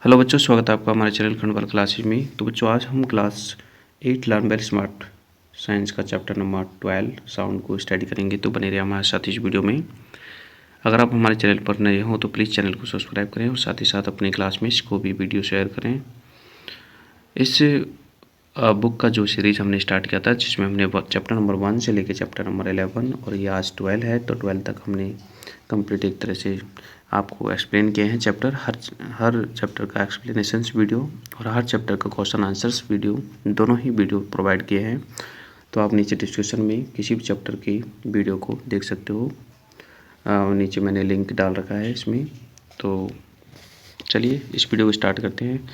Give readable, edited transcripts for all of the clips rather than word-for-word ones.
Hello बच्चों, स्वागत है आपका हमारे चैनल खंडवाल क्लासेज में। तो बच्चों, आज हम class 8 learn very smart science का चैप्टर नंबर 12 साउंड को स्टडी करेंगे। तो बने रहिए हमारे साथ इस वीडियो में। अगर आप हमारे चैनल पर नए हो तो प्लीज़ चैनल को सब्सक्राइब करें और साथ ही साथ अपने क्लासमेट्स को भी वीडियो शेयर करें। इस बुक का जो सीरीज़ हमने स्टार्ट किया था, जिसमें हमने चैप्टर नंबर 1 से लेकर चैप्टर नंबर 11 और ये आज 12 है, तो 12 तक हमने कंप्लीट एक तरह से आपको एक्सप्लेन किए हैं चैप्टर। हर चैप्टर का एक्सप्लेनेशंस वीडियो और हर चैप्टर का क्वेश्चन आंसर्स वीडियो, दोनों ही वीडियो प्रोवाइड किए हैं। तो आप नीचे डिस्क्रिप्शन में किसी भी चैप्टर की वीडियो को देख सकते हो। नीचे मैंने लिंक डाल रखा है इसमें। तो चलिए इस वीडियो को स्टार्ट करते हैं।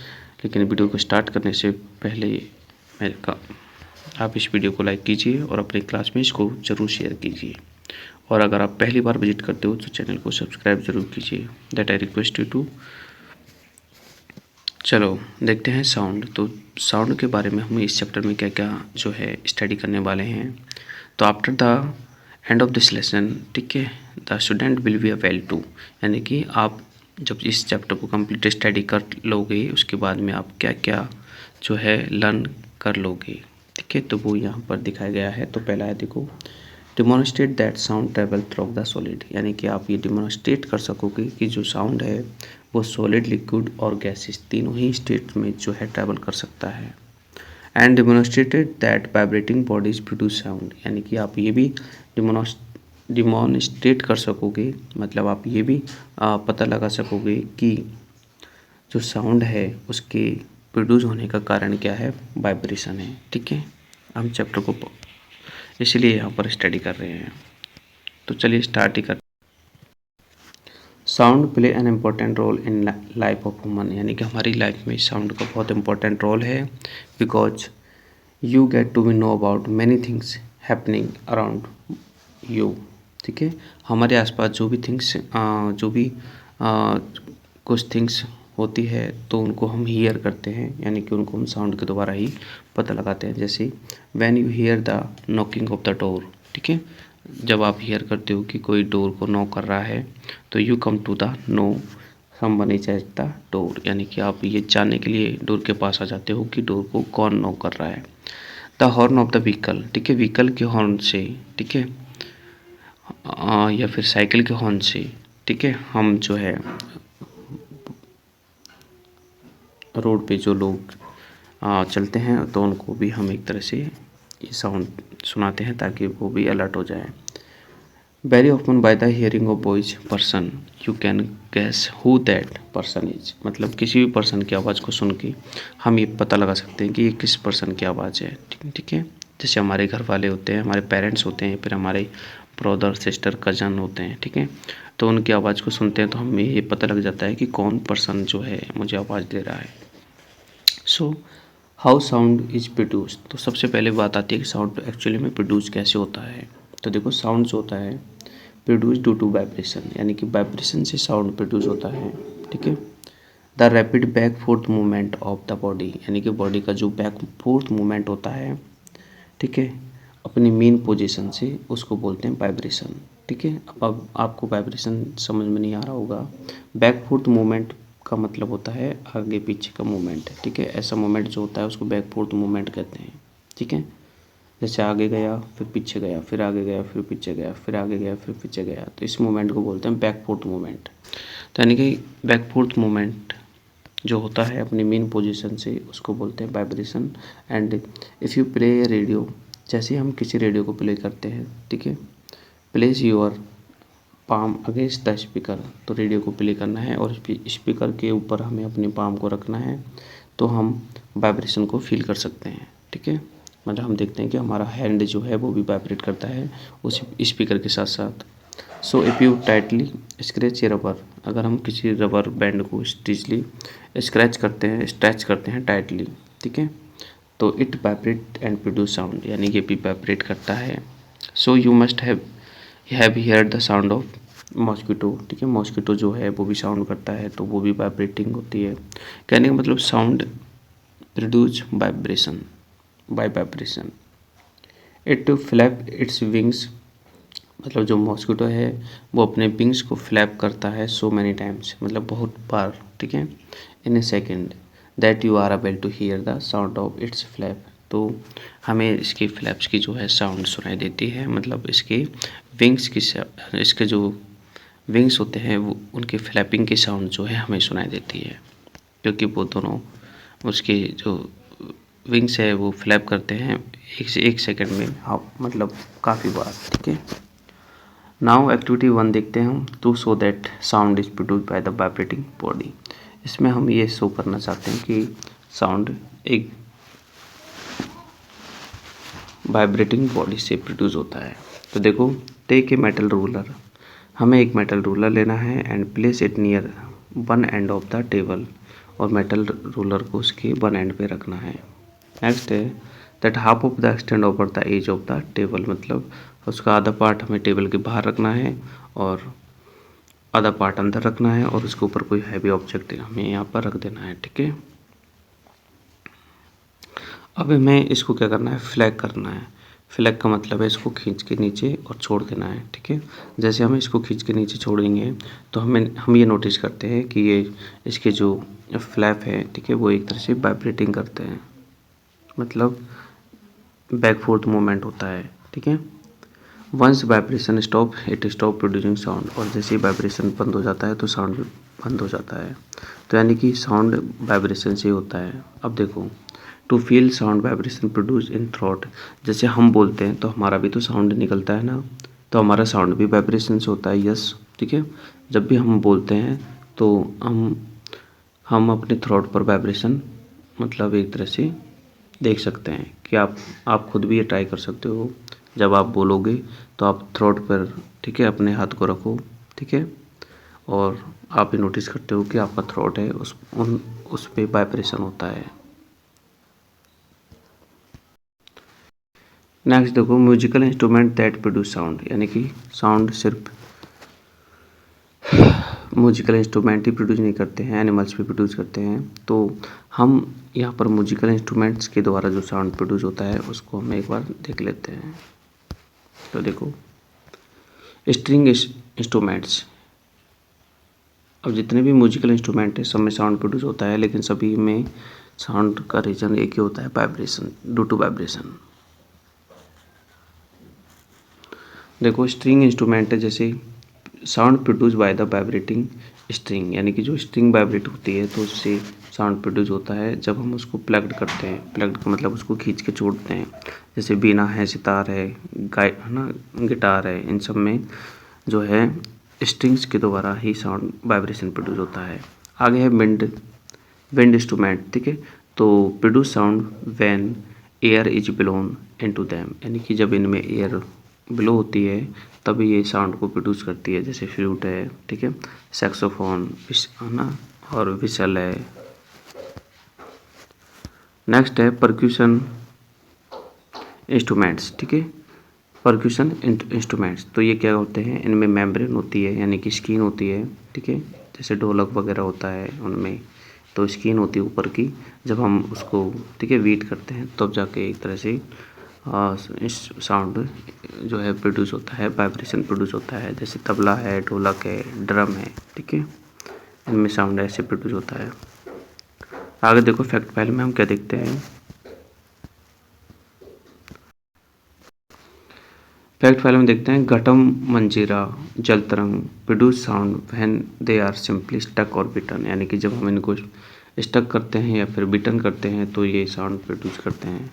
लेकिन वीडियो को स्टार्ट करने से पहले आप इस वीडियो को लाइक कीजिए और अपने क्लासमेट्स को ज़रूर शेयर कीजिए। और अगर आप पहली बार विजिट करते हो तो चैनल को सब्सक्राइब जरूर कीजिए, that I request you to. चलो देखते हैं साउंड। तो साउंड के बारे में हम इस चैप्टर में क्या क्या जो है स्टडी करने वाले हैं। तो after the end of this lesson, ठीक है, the student will be well to, यानी कि आप जब इस चैप्टर को कंप्लीट स्टडी कर लोगे उसके बाद में आप क्या क्या जो है लर्न कर लोगे, ठीक है। तो वो यहाँ पर दिखाया गया है। तो पहला है, देखो, demonstrate that sound travel through the solid, यानी कि आप ये डिमॉन्स्ट्रेट कर सकोगे कि जो साउंड है वो सॉलिड, लिक्विड और गैसेस तीनों ही स्टेट में जो है ट्रैवल कर सकता है। And demonstrated that vibrating bodies produce sound, यानी कि आप ये भी डिमॉन्स्ट्रेट कर सकोगे, मतलब आप ये भी पता लगा सकोगे कि जो साउंड है उसके प्रोड्यूस होने का कारण क्या है, वाइब्रेशन है, ठीक है। हम चैप्टर को इसलिए यहाँ पर स्टडी कर रहे हैं। तो चलिए स्टार्ट ही करते। Sound play an important role in life of human, यानी कि हमारी लाइफ में साउंड का बहुत इम्पोर्टेंट रोल है। Because you get to be know about many things happening around you, ठीक है। हमारे आसपास जो भी थिंग्स कुछ थिंग्स होती है तो उनको हम हियर करते हैं, यानी कि उनको हम साउंड के द्वारा ही पता लगाते हैं। जैसे when you here the knocking of the door, ठीक है, जब आप हियर करते हो कि कोई डोर को नॉक कर रहा है तो you come to the know someone is at the door, यानी कि आप ये जानने के लिए डोर के पास आ जाते हो कि डोर को कौन नॉक कर रहा है। The horn of the vehicle, ठीक है, व्हीकल के हॉर्न से, ठीक है, या फिर साइकिल के हॉर्न से, ठीक है, हम जो है रोड पे जो लोग चलते हैं तो उनको भी हम एक तरह से ये साउंड सुनाते हैं ताकि वो भी अलर्ट हो जाए। Very often by the hearing of voice person you can gas who that person is, मतलब किसी भी पर्सन की आवाज़ को सुन के हम ये पता लगा सकते हैं कि ये किस पर्सन की आवाज़ है, ठीक है। जैसे हमारे घर वाले होते हैं, हमारे पेरेंट्स होते हैं, फिर हमारे ब्रदर सिस्टर कज़न होते हैं, ठीक है। तो उनकी आवाज़ को सुनते हैं तो हमें ये पता लग जाता है कि कौन पर्सन जो है मुझे आवाज़ दे रहा है। So how sound is produce, तो सबसे पहले बात आती है कि साउंड एक्चुअली में प्रोड्यूस कैसे होता है। तो देखो, साउंड जो होता है प्रोड्यूस ड्यू टू वाइब्रेशन, यानी कि वाइब्रेशन से साउंड प्रोड्यूस होता है, ठीक है। The rapid back fourth movement of the body, यानी कि बॉडी का जो बैक फोर्थ मूवमेंट होता है, ठीक है, अपनी मेन पोजीशन से, उसको बोलते हैं वाइब्रेशन, ठीक है। अब आपको वाइब्रेशन समझ में नहीं आ रहा होगा। बैक फोर्थ मूवमेंट का मतलब होता है आगे पीछे का मूवमेंट, ठीक है। ऐसा मूवमेंट जो होता है उसको बैक फोर्थ मूवमेंट कहते हैं, ठीक है। जैसे आगे गया फिर पीछे गया, फिर आगे गया फिर पीछे गया, फिर आगे गया फिर पीछे गया, तो इस मूवमेंट को बोलते हैं बैक फोर्थ मूवमेंट। तो यानी कि बैक फोर्थ मूवमेंट जो होता है अपनी मेन पोजीशन से, उसको बोलते हैं vibration. And if you play A radio, जैसे हम किसी रेडियो को प्ले करते हैं, ठीक है, place your palm against the speaker, तो रेडियो को प्ले करना है और स्पीकर के ऊपर हमें अपनी पाम को रखना है, तो हम वाइब्रेशन को फील कर सकते हैं, ठीक है। मतलब हम देखते हैं कि हमारा हैंड जो है वो भी वाइब्रेट करता है उस स्पीकर के साथ साथ। So if you tightly scratch A rubber, अगर हम किसी रबर बैंड को स्टिचली स्क्रैच करते हैं, स्ट्रैच करते हैं टाइटली, ठीक है, तो it vibrate and produce sound, यानी कि भी वाइब्रेट करता है। So you must have here the sound of mosquito, ठीक है, मॉस्किटो जो है वो भी साउंड करता है, तो वो भी वाइब्रेटिंग होती है। कहने का मतलब sound produce vibration by vibration. It flap its wings, मतलब जो मॉस्किटो है वो अपने विंग्स को फ्लैप करता है सो मैनी टाइम्स, मतलब बहुत बार, ठीक है। In a second that you are able to hear the sound of its flap. तो हमें इसकी फ्लैप्स की जो है साउंड सुनाई देती है, मतलब इसके विंग्स की इसके जो विंग्स होते हैं वो उनके फ्लैपिंग की साउंड जो है हमें सुनाई देती है, क्योंकि वो दोनों उसके जो विंग्स है वो फ्लैप करते हैं एक से एक सेकेंड में, हाँ मतलब काफ़ी बार। ठीक है, नाउ एक्टिविटी 1 देखते हैं हम। To show that sound is produce by the vibrating body. इसमें हम ये शो करना चाहते हैं कि साउंड एक वाइब्रेटिंग बॉडी से प्रोड्यूस होता है। तो देखो, टेक ए मेटल रूलर, हमें एक मेटल रूलर लेना है and place it near one end of the table, और मेटल रूलर को उसके वन एंड पे रखना है। नेक्स्ट है that half of the extend over the edge of the table, मतलब उसका आधा पार्ट हमें टेबल के बाहर रखना है और आधा पार्ट अंदर रखना है, और उसके ऊपर कोई हैवी ऑब्जेक्ट हमें यहाँ पर रख देना है। ठीक है, अब हमें इसको क्या करना है, फ्लैग करना है। फ्लैग का मतलब है इसको खींच के नीचे और छोड़ देना है। ठीक है, जैसे हम इसको खींच के नीचे छोड़ेंगे तो हम ये नोटिस करते हैं कि ये इसके जो फ्लैप है, ठीक है, वो एक तरह से वाइब्रेटिंग करते हैं, मतलब बैक फोर्थ मूवमेंट होता है। ठीक है, once vibration stop it stop producing sound, और जैसे ही वाइब्रेशन बंद हो जाता है तो साउंड भी बंद हो जाता है। तो यानी कि साउंड वाइब्रेशन से होता है। अब देखो, to feel sound vibration produce in throat, जैसे हम बोलते हैं तो हमारा भी तो साउंड निकलता है ना, तो हमारा साउंड भी वाइब्रेशन से होता है। यस, ठीक है, जब भी हम बोलते हैं तो हम अपने थ्रोट पर वाइब्रेशन मतलब एक तरह से देख सकते हैं कि आप खुद भी ये ट्राई कर सकते हो। जब आप बोलोगे तो आप थ्रोट पर, ठीक है, अपने हाथ को रखो। ठीक है, और आप ये नोटिस करते हो कि आपका थ्रोट है उस पे वाइब्रेशन होता है। नेक्स्ट देखो, musical instrument that produce sound, यानी कि साउंड सिर्फ म्यूजिकल इंस्ट्रूमेंट ही प्रोड्यूस नहीं करते हैं, एनिमल्स भी प्रोड्यूस करते हैं। तो हम यहाँ पर म्यूजिकल इंस्ट्रूमेंट्स के द्वारा जो साउंड प्रोड्यूस होता है उसको हम एक बार देख लेते हैं। तो देखो, स्ट्रिंग इंस्ट्रूमेंट्स, अब जितने भी म्यूजिकल इंस्ट्रूमेंट है सब में साउंड प्रोड्यूस होता है, लेकिन सभी में साउंड का रीजन एक ही होता है, वाइब्रेशन, ड्यू टू वाइब्रेशन। देखो, स्ट्रिंग इंस्ट्रूमेंट है, जैसे sound produce by the vibrating string, यानी कि जो स्ट्रिंग वाइब्रेट होती है तो उससे साउंड प्रोड्यूस होता है जब हम उसको प्लग्ड करते हैं। प्लग्ड का मतलब उसको खींच के छोड़ते हैं, जैसे बीना है, सितार है, है ना, गिटार है, इन सब में जो है स्ट्रिंग्स के द्वारा ही साउंड वाइब्रेशन प्रोड्यूस होता है। आगे है विंड इंस्ट्रूमेंट, ठीक है, तो produce sound when air is blown into them, यानी कि जब इनमें एयर ब्लो होती है तभी ये साउंड को प्रोड्यूस करती है, जैसे फ्लूट है, ठीक है, सैक्सोफोन है ना, और विसल है। नेक्स्ट है परक्यूशन इंस्ट्रूमेंट्स, ठीक है, परक्यूशन इंस्ट्रूमेंट्स, तो ये क्या होते हैं, इनमें मेम्ब्रेन होती है, यानी कि स्किन होती है। ठीक है, जैसे ढोलक वगैरह होता है उनमें तो स्किन होती है ऊपर की, जब हम उसको, ठीक है, बीट करते हैं तब जाके एक तरह से साउंड जो है प्रोड्यूस होता है, वाइब्रेशन प्रोड्यूस होता है। जैसे तबला है, ढोलक है, ड्रम है, ठीक है, इनमें साउंड ऐसे प्रोड्यूस होता है। आगे देखो, फैक्ट फाइल में हम क्या देखते हैं। फैक्ट फाइल में देखते हैं, ghatam manjira jaltarang produce sound when they are simply struck और बिटन, यानी कि जब हम इनको स्टक करते हैं या फिर बिटन करते हैं तो ये साउंड प्रोड्यूस करते हैं।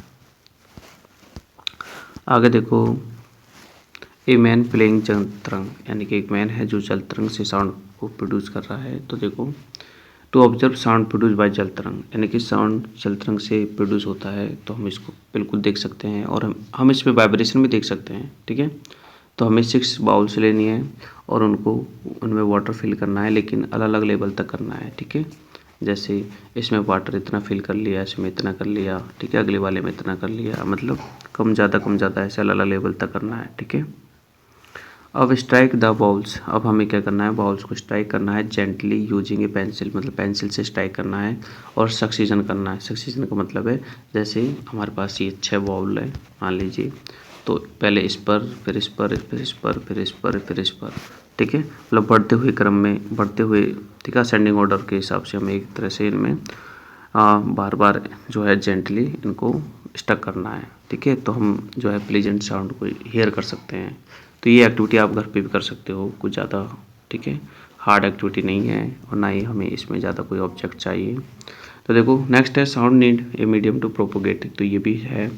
आगे देखो, ए मैन प्लेइंग जलतरंग, यानी कि एक मैन है जो जलतरंग से साउंड को प्रोड्यूस कर रहा है। तो देखो, to observe sound produce by jaltarang, यानी कि साउंड जलतरंग से प्रोड्यूस होता है, तो हम इसको बिल्कुल देख सकते हैं और हम इसमें वाइब्रेशन भी देख सकते हैं। ठीक है, तो हमें 6 बाउल्स लेनी है और उनमें वाटर फिल करना है, लेकिन अलग अलग लेवल तक करना है। ठीक है, जैसे इसमें वाटर इतना फिल कर लिया, इसमें इतना कर लिया, ठीक है, अगले वाले में इतना कर लिया, मतलब कम ज़्यादा ऐसे अलग अलग लेवल तक करना है। ठीक है, अब स्ट्राइक द बाउल्स, अब हमें क्या करना है, बाउल्स को स्ट्राइक करना है जेंटली यूजिंग ए पेंसिल, मतलब पेंसिल से स्ट्राइक करना है और सक्सीजन करना है। सक्सीजन का मतलब है, जैसे हमारे पास ये 6 बाउल है मान लीजिए, तो पहले इस पर, फिर इस पर, फिर इस पर, फिर इस पर, फिर इस पर, ठीक है, मतलब बढ़ते हुए क्रम में, बढ़ते हुए, ठीक है, असेंडिंग ऑर्डर के हिसाब से हमें एक तरह से इनमें बार बार जो है जेंटली इनको स्टक करना है, ठीक है। तो हम जो है प्लेजेंट साउंड को हेयर कर सकते हैं। तो ये एक्टिविटी आप घर पे भी कर सकते हो, कुछ ज़्यादा, ठीक है, हार्ड एक्टिविटी नहीं है और ना ही हमें इसमें ज़्यादा कोई ऑब्जेक्ट चाहिए। तो देखो नेक्स्ट है sound need a medium to propagate. तो ये भी है,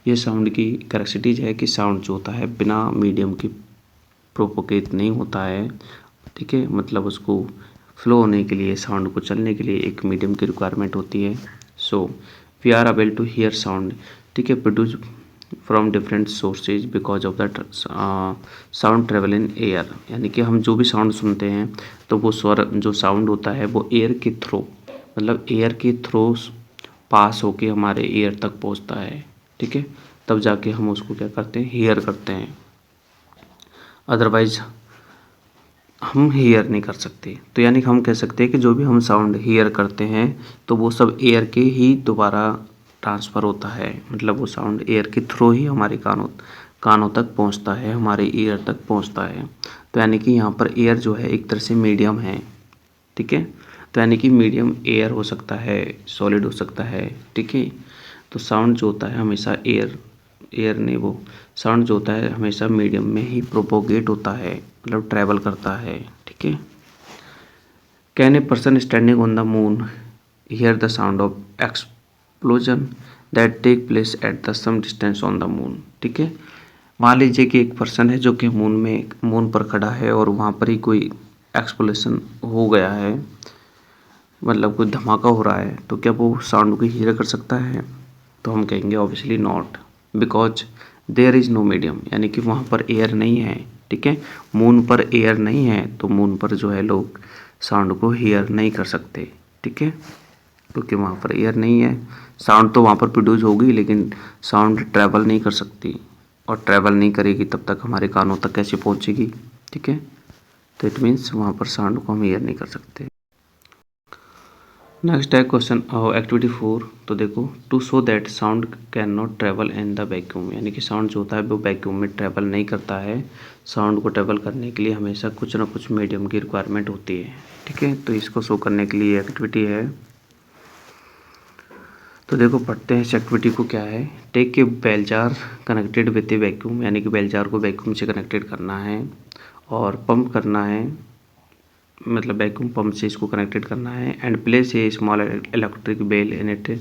ये साउंड की कैरेक्टरिस्टिक है कि साउंड जो होता है बिना मीडियम की प्रोपोगेट नहीं होता है, ठीक है। मतलब उसको फ्लो होने के लिए, साउंड को चलने के लिए एक मीडियम की रिक्वायरमेंट होती है। So we are able to hear sound, ठीक है, produce from different sources because of that sound travel in air. यानी कि हम जो भी साउंड सुनते हैं तो वो स्वर जो साउंड होता है वो एयर के थ्रू, मतलब एयर के थ्रू पास होके हमारे ईयर तक पहुंचता है, ठीक है। तब जाके हम उसको क्या करते हैं, हियर करते हैं, अदरवाइज हम हियर नहीं कर सकते। तो यानी कि हम कह सकते हैं कि जो भी हम साउंड हियर करते हैं तो वो सब एयर के ही दोबारा ट्रांसफ़र होता है, मतलब वो साउंड एयर के थ्रू ही हमारे कानों तक पहुंचता है, हमारे ईयर तक पहुंचता है। तो यानी कि यहाँ पर एयर जो है एक तरह से मीडियम है, ठीक है। तो यानी कि मीडियम एयर हो सकता है, सॉलिड हो सकता है, ठीक है। तो साउंड जो होता है हमेशा एयर नहीं, वो साउंड जो होता है हमेशा मीडियम में ही प्रोपोगेट होता है, मतलब ट्रैवल करता है, ठीक है। Can a person standing on the moon hear the sound of explosion that take place at the some distance on the moon, ठीक है। मान लीजिए कि एक पर्सन है जो कि मून पर खड़ा है और वहाँ पर ही कोई एक्सप्लोजन हो गया है, मतलब कोई धमाका हो रहा है, तो क्या वो साउंड को हियर कर सकता है? तो हम कहेंगे obviously not, because there is no medium, यानी कि वहाँ पर एयर नहीं है, ठीक है। मून पर एयर नहीं है तो मून पर जो है लोग साउंड को हियर नहीं कर सकते, ठीक है, क्योंकि वहाँ पर एयर नहीं है। साउंड तो वहाँ पर प्रोड्यूस होगी लेकिन साउंड ट्रैवल नहीं कर सकती, और ट्रैवल नहीं करेगी तब तक हमारे कानों तक कैसे पहुँचेगी, ठीक है। तो इट मीन्स वहाँ पर साउंड को हम हियर नहीं कर सकते। नेक्स्ट है क्वेश्चन एक्टिविटी 4। तो देखो to show that sound can not travel in the vacuum, यानी कि साउंड जो होता है वो वैक्यूम में ट्रैवल नहीं करता है। साउंड को ट्रैवल करने के लिए हमेशा कुछ ना कुछ मीडियम की रिक्वायरमेंट होती है, ठीक है। तो इसको शो करने के लिए एक्टिविटी है। तो देखो पढ़ते हैं इस एक्टिविटी को क्या है। Take a bell jar connected with a vacuum, यानी कि बेल जार को वैक्यूम से कनेक्टेड करना है और पंप करना है, मतलब वैक्यूम पंप से इसको कनेक्टेड करना है। And place a small electric bell in it,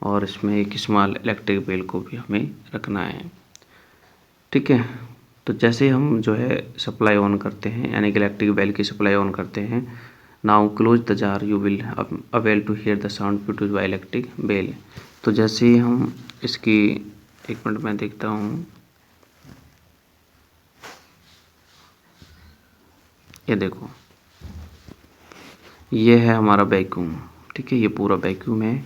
और इसमें एक स्मॉल इलेक्ट्रिक बेल को भी हमें रखना है, ठीक है। तो जैसे हम जो है सप्लाई ऑन करते हैं, यानी कि इलेक्ट्रिक बेल की सप्लाई ऑन करते हैं, now close the jar you will able to hear the sound produce by electric bell. तो जैसे ही हम इसकी, एक मिनट में देखता हूँ, ये देखो ये है हमारा वैक्यूम, ठीक है, ये पूरा वैक्यूम है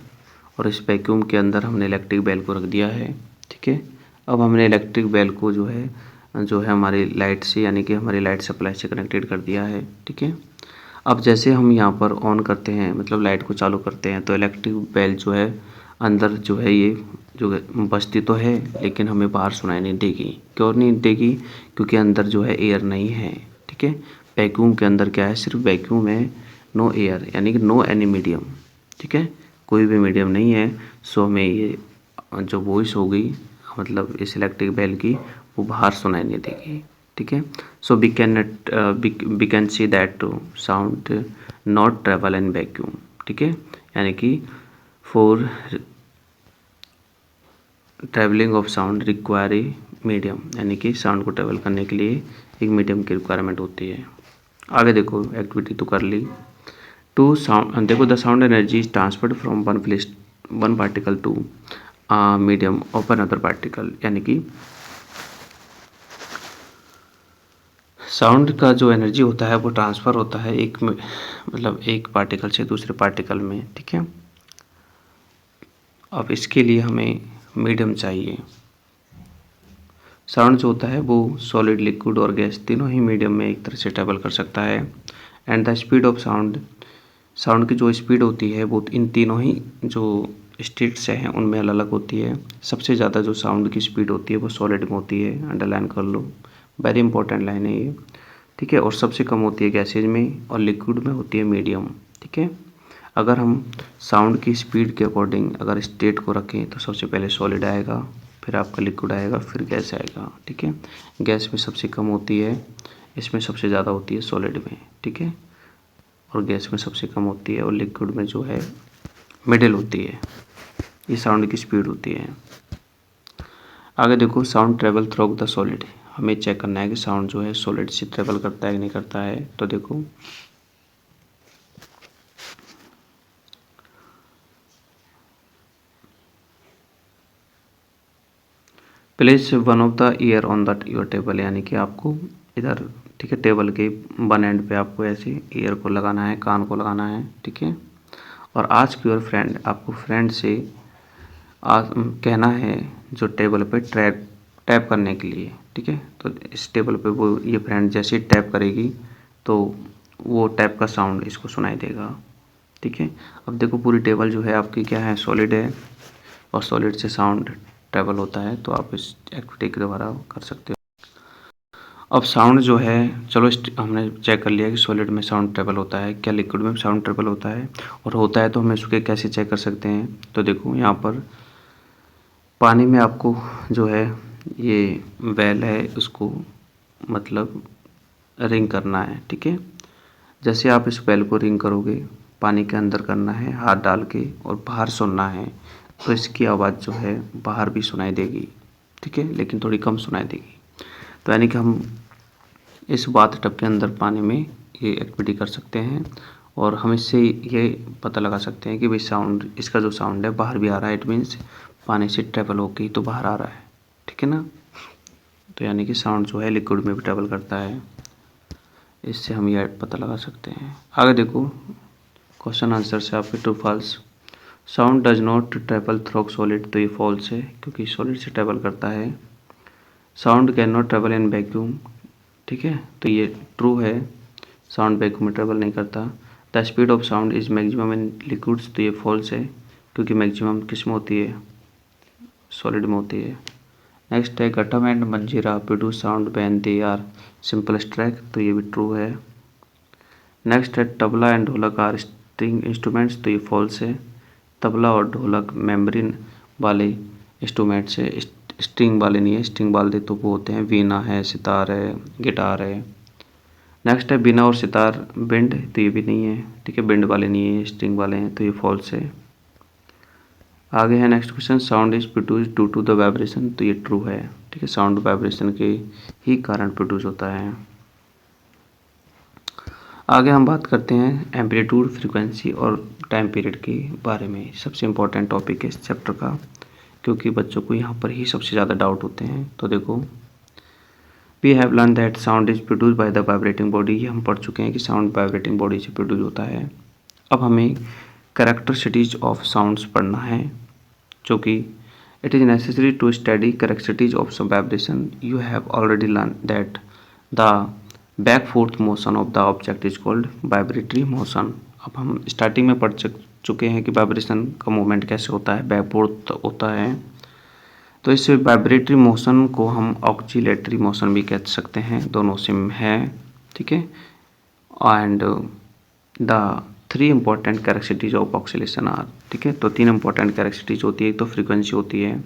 और इस वैक्यूम के अंदर हमने इलेक्ट्रिक बेल को रख दिया है, ठीक है। अब हमने इलेक्ट्रिक बेल को जो है हमारी लाइट से, यानी कि हमारी लाइट सप्लाई से कनेक्टेड कर दिया है, ठीक है। अब जैसे हम यहाँ पर ऑन करते हैं, मतलब लाइट को चालू करते हैं, तो इलेक्ट्रिक बेल जो है अंदर जो है ये जो बजती तो है लेकिन हमें बाहर सुनाई नहीं देगी। क्यों नहीं देगी? क्योंकि अंदर जो है एयर नहीं है, ठीक है। वैक्यूम के अंदर क्या है, सिर्फ वैक्यूम है, नो एयर, यानी कि नो एनी मीडियम, ठीक है, कोई भी मीडियम नहीं है। सो हमें ये जो वॉइस होगी, मतलब इस इलेक्ट्रिक बेल की, वो बाहर सुनाई नहीं देगी, ठीक है। So we can see that sound not travel in vacuum, ठीक है। यानी कि for travelling of sound require a medium, यानी कि साउंड को ट्रैवल करने के लिए एक मीडियम की रिक्वायरमेंट होती है। आगे देखो एक्टिविटी तो कर ली। टू साउंड, देखो the sound energy is transferred from one particle to medium of another particle, यानी कि साउंड का जो एनर्जी होता है वो ट्रांसफ़र होता है मतलब एक पार्टिकल से दूसरे पार्टिकल में, ठीक है। अब इसके लिए हमें मीडियम चाहिए। साउंड जो होता है वो सॉलिड, लिक्विड और गैस तीनों ही मीडियम में एक तरह से ट्रैवल कर सकता है। And the speed of sound की जो स्पीड होती है वो इन तीनों ही जो स्टेट्स हैं उनमें अलग अलग होती है। सबसे ज़्यादा जो साउंड की स्पीड होती है वो सॉलिड में होती है, अंडरलाइन कर लो, वेरी इंपॉर्टेंट लाइन है ये। ठीक है, और सबसे कम होती है गैसेज में और लिक्विड में होती है मीडियम। ठीक है, अगर हम साउंड की स्पीड के अकॉर्डिंग अगर स्टेट को रखें तो सबसे पहले सॉलिड आएगा, फिर आपका लिक्विड आएगा, फिर गैस आएगा। ठीक है, गैस में सबसे कम होती है, इसमें सबसे ज़्यादा होती है सॉलिड में। ठीक है, और गैस में सबसे कम होती है और लिक्विड में जो है मिडिल होती है। ये साउंड की स्पीड होती है। आगे देखो, sound travel through the solid. हमें चेक करना है कि साउंड जो है सॉलिड से ट्रेवल करता है कि नहीं करता है। तो देखो, place one of the year on the your table, यानी कि आपको इधर, ठीक है, टेबल के वन एंड पे आपको ऐसे ईयर को लगाना है, कान को लगाना है। ठीक है, और आस्क योर फ्रेंड, आपको फ्रेंड से कहना है जो टेबल पे टैप करने के लिए। ठीक है, तो इस टेबल पे वो ये फ्रेंड जैसे ही टैप करेगी तो वो टैप का साउंड इसको सुनाई देगा। ठीक है, अब देखो पूरी टेबल जो है आपकी क्या है, सॉलिड है, और सॉलिड से साउंड ट्रेवल होता है। तो आप इस एक्टिविटी के द्वारा कर सकते हो। अब साउंड जो है, चलो हमने चेक कर लिया कि सॉलिड में साउंड ट्रेवल होता है, क्या लिक्विड में साउंड ट्रेवल होता है, और होता है तो हम इसको कैसे चेक कर सकते हैं। तो देखो यहाँ पर पानी में आपको जो है ये वेल है, उसको मतलब रिंग करना है। ठीक है, जैसे आप इस वेल को रिंग करोगे, पानी के अंदर करना है हाथ डाल के और बाहर सुनना है, तो इसकी आवाज़ जो है बाहर भी सुनाई देगी। ठीक है, लेकिन थोड़ी कम सुनाई देगी। तो यानी कि हम इस बाथ टब के अंदर पानी में ये एक्टिविटी कर सकते हैं, और हम इससे ये पता लगा सकते हैं कि भाई साउंड, इसका जो साउंड है बाहर भी आ रहा है, इट मीन्स पानी से ट्रेवल होके ही तो बाहर आ रहा है। ठीक है ना, तो यानी कि साउंड जो है लिक्विड में भी ट्रेवल करता है, इससे हम ये पता लगा सकते हैं। आगे देखो, क्वेश्चन आंसर से आपके true false. Sound does not travel through solid, तो ये फॉल्स है क्योंकि सॉलिड से ट्रेवल करता है। Sound can not travel in vacuum, ठीक है, तो ये ट्रू है, साउंड वैक्यूम में ट्रेवल नहीं करता। The speed of sound is maximum in liquids, तो ये फॉल्स है क्योंकि मैक्सिमम किस में होती है, सॉलिड में होती है। नेक्स्ट है, ghatam and manjira produce sound when they are simplest track, तो ये भी ट्रू है। नेक्स्ट है, tabla and dholak are string instruments, तो ये फॉल्स है। तबला और ढोलक मेम्ब्रेन वाले इंस्ट्रूमेंट्स है, स्ट्रिंग वाले नहीं है। स्ट्रिंग वाले तो वो होते हैं, वीणा है, सितार है, गिटार है। नेक्स्ट है, बीना और सितार बिंड, तो ये भी नहीं है। ठीक है, बिंड वाले नहीं है, स्ट्रिंग वाले हैं, तो ये फॉल्स है। आगे है next question, sound is produce due to the vibration, तो ये ट्रू है। ठीक है, साउंड वाइब्रेशन के ही कारण प्रोड्यूस होता है। आगे हम बात करते हैं एम्पलीट्यूड, फ्रीक्वेंसी और टाइम पीरियड के बारे में। सबसे इम्पोर्टेंट टॉपिक है इस चैप्टर का, क्योंकि बच्चों को यहाँ पर ही सबसे ज़्यादा डाउट होते हैं। तो देखो, we have learn that sound is produce by the vibrating body, ये हम पढ़ चुके हैं कि साउंड वाइब्रेटिंग बॉडी से प्रोड्यूस होता है। अब हमें कैरेक्टरिस्टिक्स ऑफ साउंड्स पढ़ना है, जो कि it is necessary to study characteristics of some vibration. You have already learn that the back forth motion of the object is called vibratory motion. अब हम स्टार्टिंग में पढ़ चुके हैं कि वाइब्रेशन का मूवमेंट कैसे होता है, बैक फोर्थ होता है। तो इस वाइब्रेटरी मोशन को हम ऑक्सीलेटरी मोशन भी कह सकते हैं, दोनों सेम है। ठीक है, and the three important characteristics of oscillation are, ठीक है, तो तीन इंपॉर्टेंट कैरेक्टरिस्टिक्स होती है। एक तो फ्रीक्वेंसी होती है।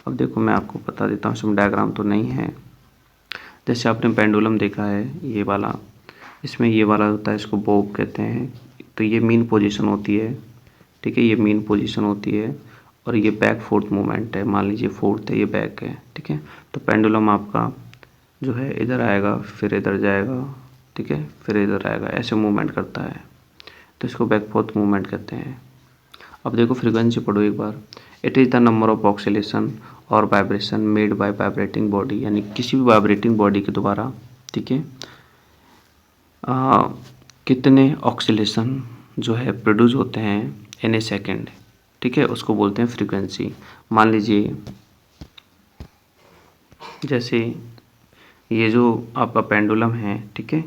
अब देखो मैं आपको बता देता हूँ, इसमें डायग्राम तो नहीं है। जैसे आपने पेंडुलम देखा है, ये वाला, इसमें ये वाला होता है, इसको बोब कहते हैं। तो ये मीन पोजीशन होती है। ठीक है, ये मीन पोजीशन होती है, और ये बैक फोर्थ मूवमेंट है। मान लीजिए फोर्थ है, ये बैक है। ठीक है, तो पेंडुलम आपका जो है इधर आएगा, फिर इधर जाएगा, ठीक है, फिर इधर आएगा, ऐसे मूवमेंट करता है, तो इसको बैक फोर्थ मूवमेंट कहते हैं। अब देखो फ्रीक्वेंसी पढ़ो एक बार। It is the number of oscillation और vibration made by vibrating body, यानी किसी भी वाइब्रेटिंग बॉडी के द्वारा, ठीक है, कितने ऑक्सीलेशन जो है प्रोड्यूस होते हैं इन ए सेकेंड, ठीक है, उसको बोलते हैं फ्रीक्वेंसी। मान लीजिए जैसे ये जो आपका पेंडुलम है, ठीक है,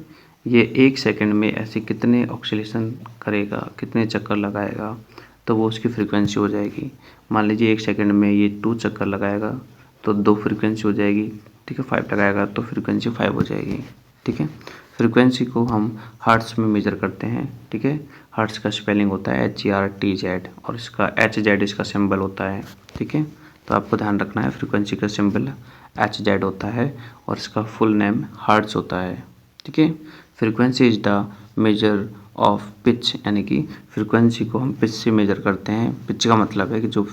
ये 1 सेकंड में ऐसे कितने ऑक्सीलेशन करेगा, कितने चक्कर लगाएगा, तो वो उसकी फ्रीक्वेंसी हो जाएगी। मान लीजिए 1 सेकंड में ये 2 चक्कर लगाएगा तो 2 फ्रीक्वेंसी हो जाएगी। ठीक है, 5 लगाएगा तो फ्रीक्वेंसी 5 हो जाएगी। ठीक है, फ्रीक्वेंसी को हम हर्ट्ज़ में मेजर करते हैं, ठीक है। हर्ट्ज़ का स्पेलिंग होता है HERTZ और इसका HZ इसका सिंबल होता है, ठीक है। तो आपको ध्यान रखना है फ्रीक्वेंसी का सिंबल HZ होता है और इसका फुल नेम हर्ट्ज़ होता है, ठीक है। Frequency is the measure of pitch, यानी कि फ्रीक्वेंसी को हम पिच से मेजर करते हैं। पिच का मतलब है कि जो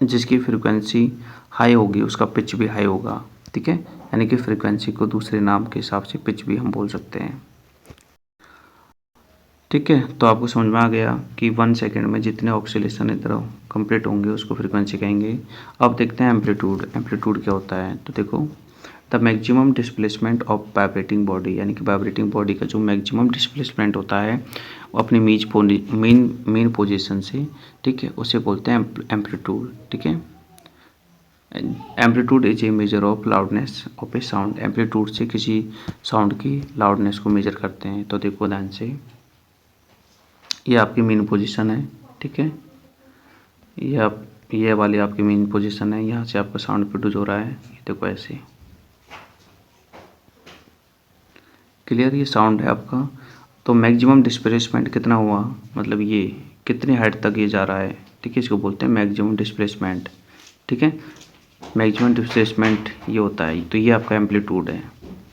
जिसकी फ्रीक्वेंसी हाई होगी उसका पिच भी हाई होगा, ठीक है। यानी कि फ्रीक्वेंसी को दूसरे नाम के हिसाब से पिच भी हम बोल सकते हैं, ठीक है। तो आपको समझ में आ गया कि 1 सेकेंड में जितने ऑक्सीलेशन इधर कंप्लीट होंगे उसको फ्रीक्वेंसी कहेंगे। अब देखते हैं एम्पलीट्यूड। एम्पलीट्यूड क्या होता है, तो देखो the maximum displacement of vibrating body, यानी कि वाइब्रेटिंग बॉडी का जो मैक्सिमम डिस्प्लेसमेंट होता है वो अपनी मेन पोजीशन से, ठीक है, उसे बोलते हैं एम्पलीट्यूड, ठीक है। Amplitude is a measure of loudness of a sound. Amplitude से किसी साउंड की लाउडनेस को मेजर करते हैं। तो देखो ध्यान से, ये आपकी मेन पोजीशन है, ठीक है। ये वाली आपकी मेन पोजीशन है, यहाँ से आपका साउंड प्रोड्यूस हो रहा है, ये देखो ऐसे, क्लियर। ये साउंड है आपका। तो मैक्सिमम डिस्प्लेसमेंट कितना हुआ, मतलब ये कितनी हाइट तक ये जा रहा है, ठीक है, इसको बोलते हैं मैक्सिमम डिस्प्लेसमेंट, ठीक है। मैक्सिमम डिस्प्लेसमेंट ये होता है, तो ये आपका एम्पलीट्यूड है,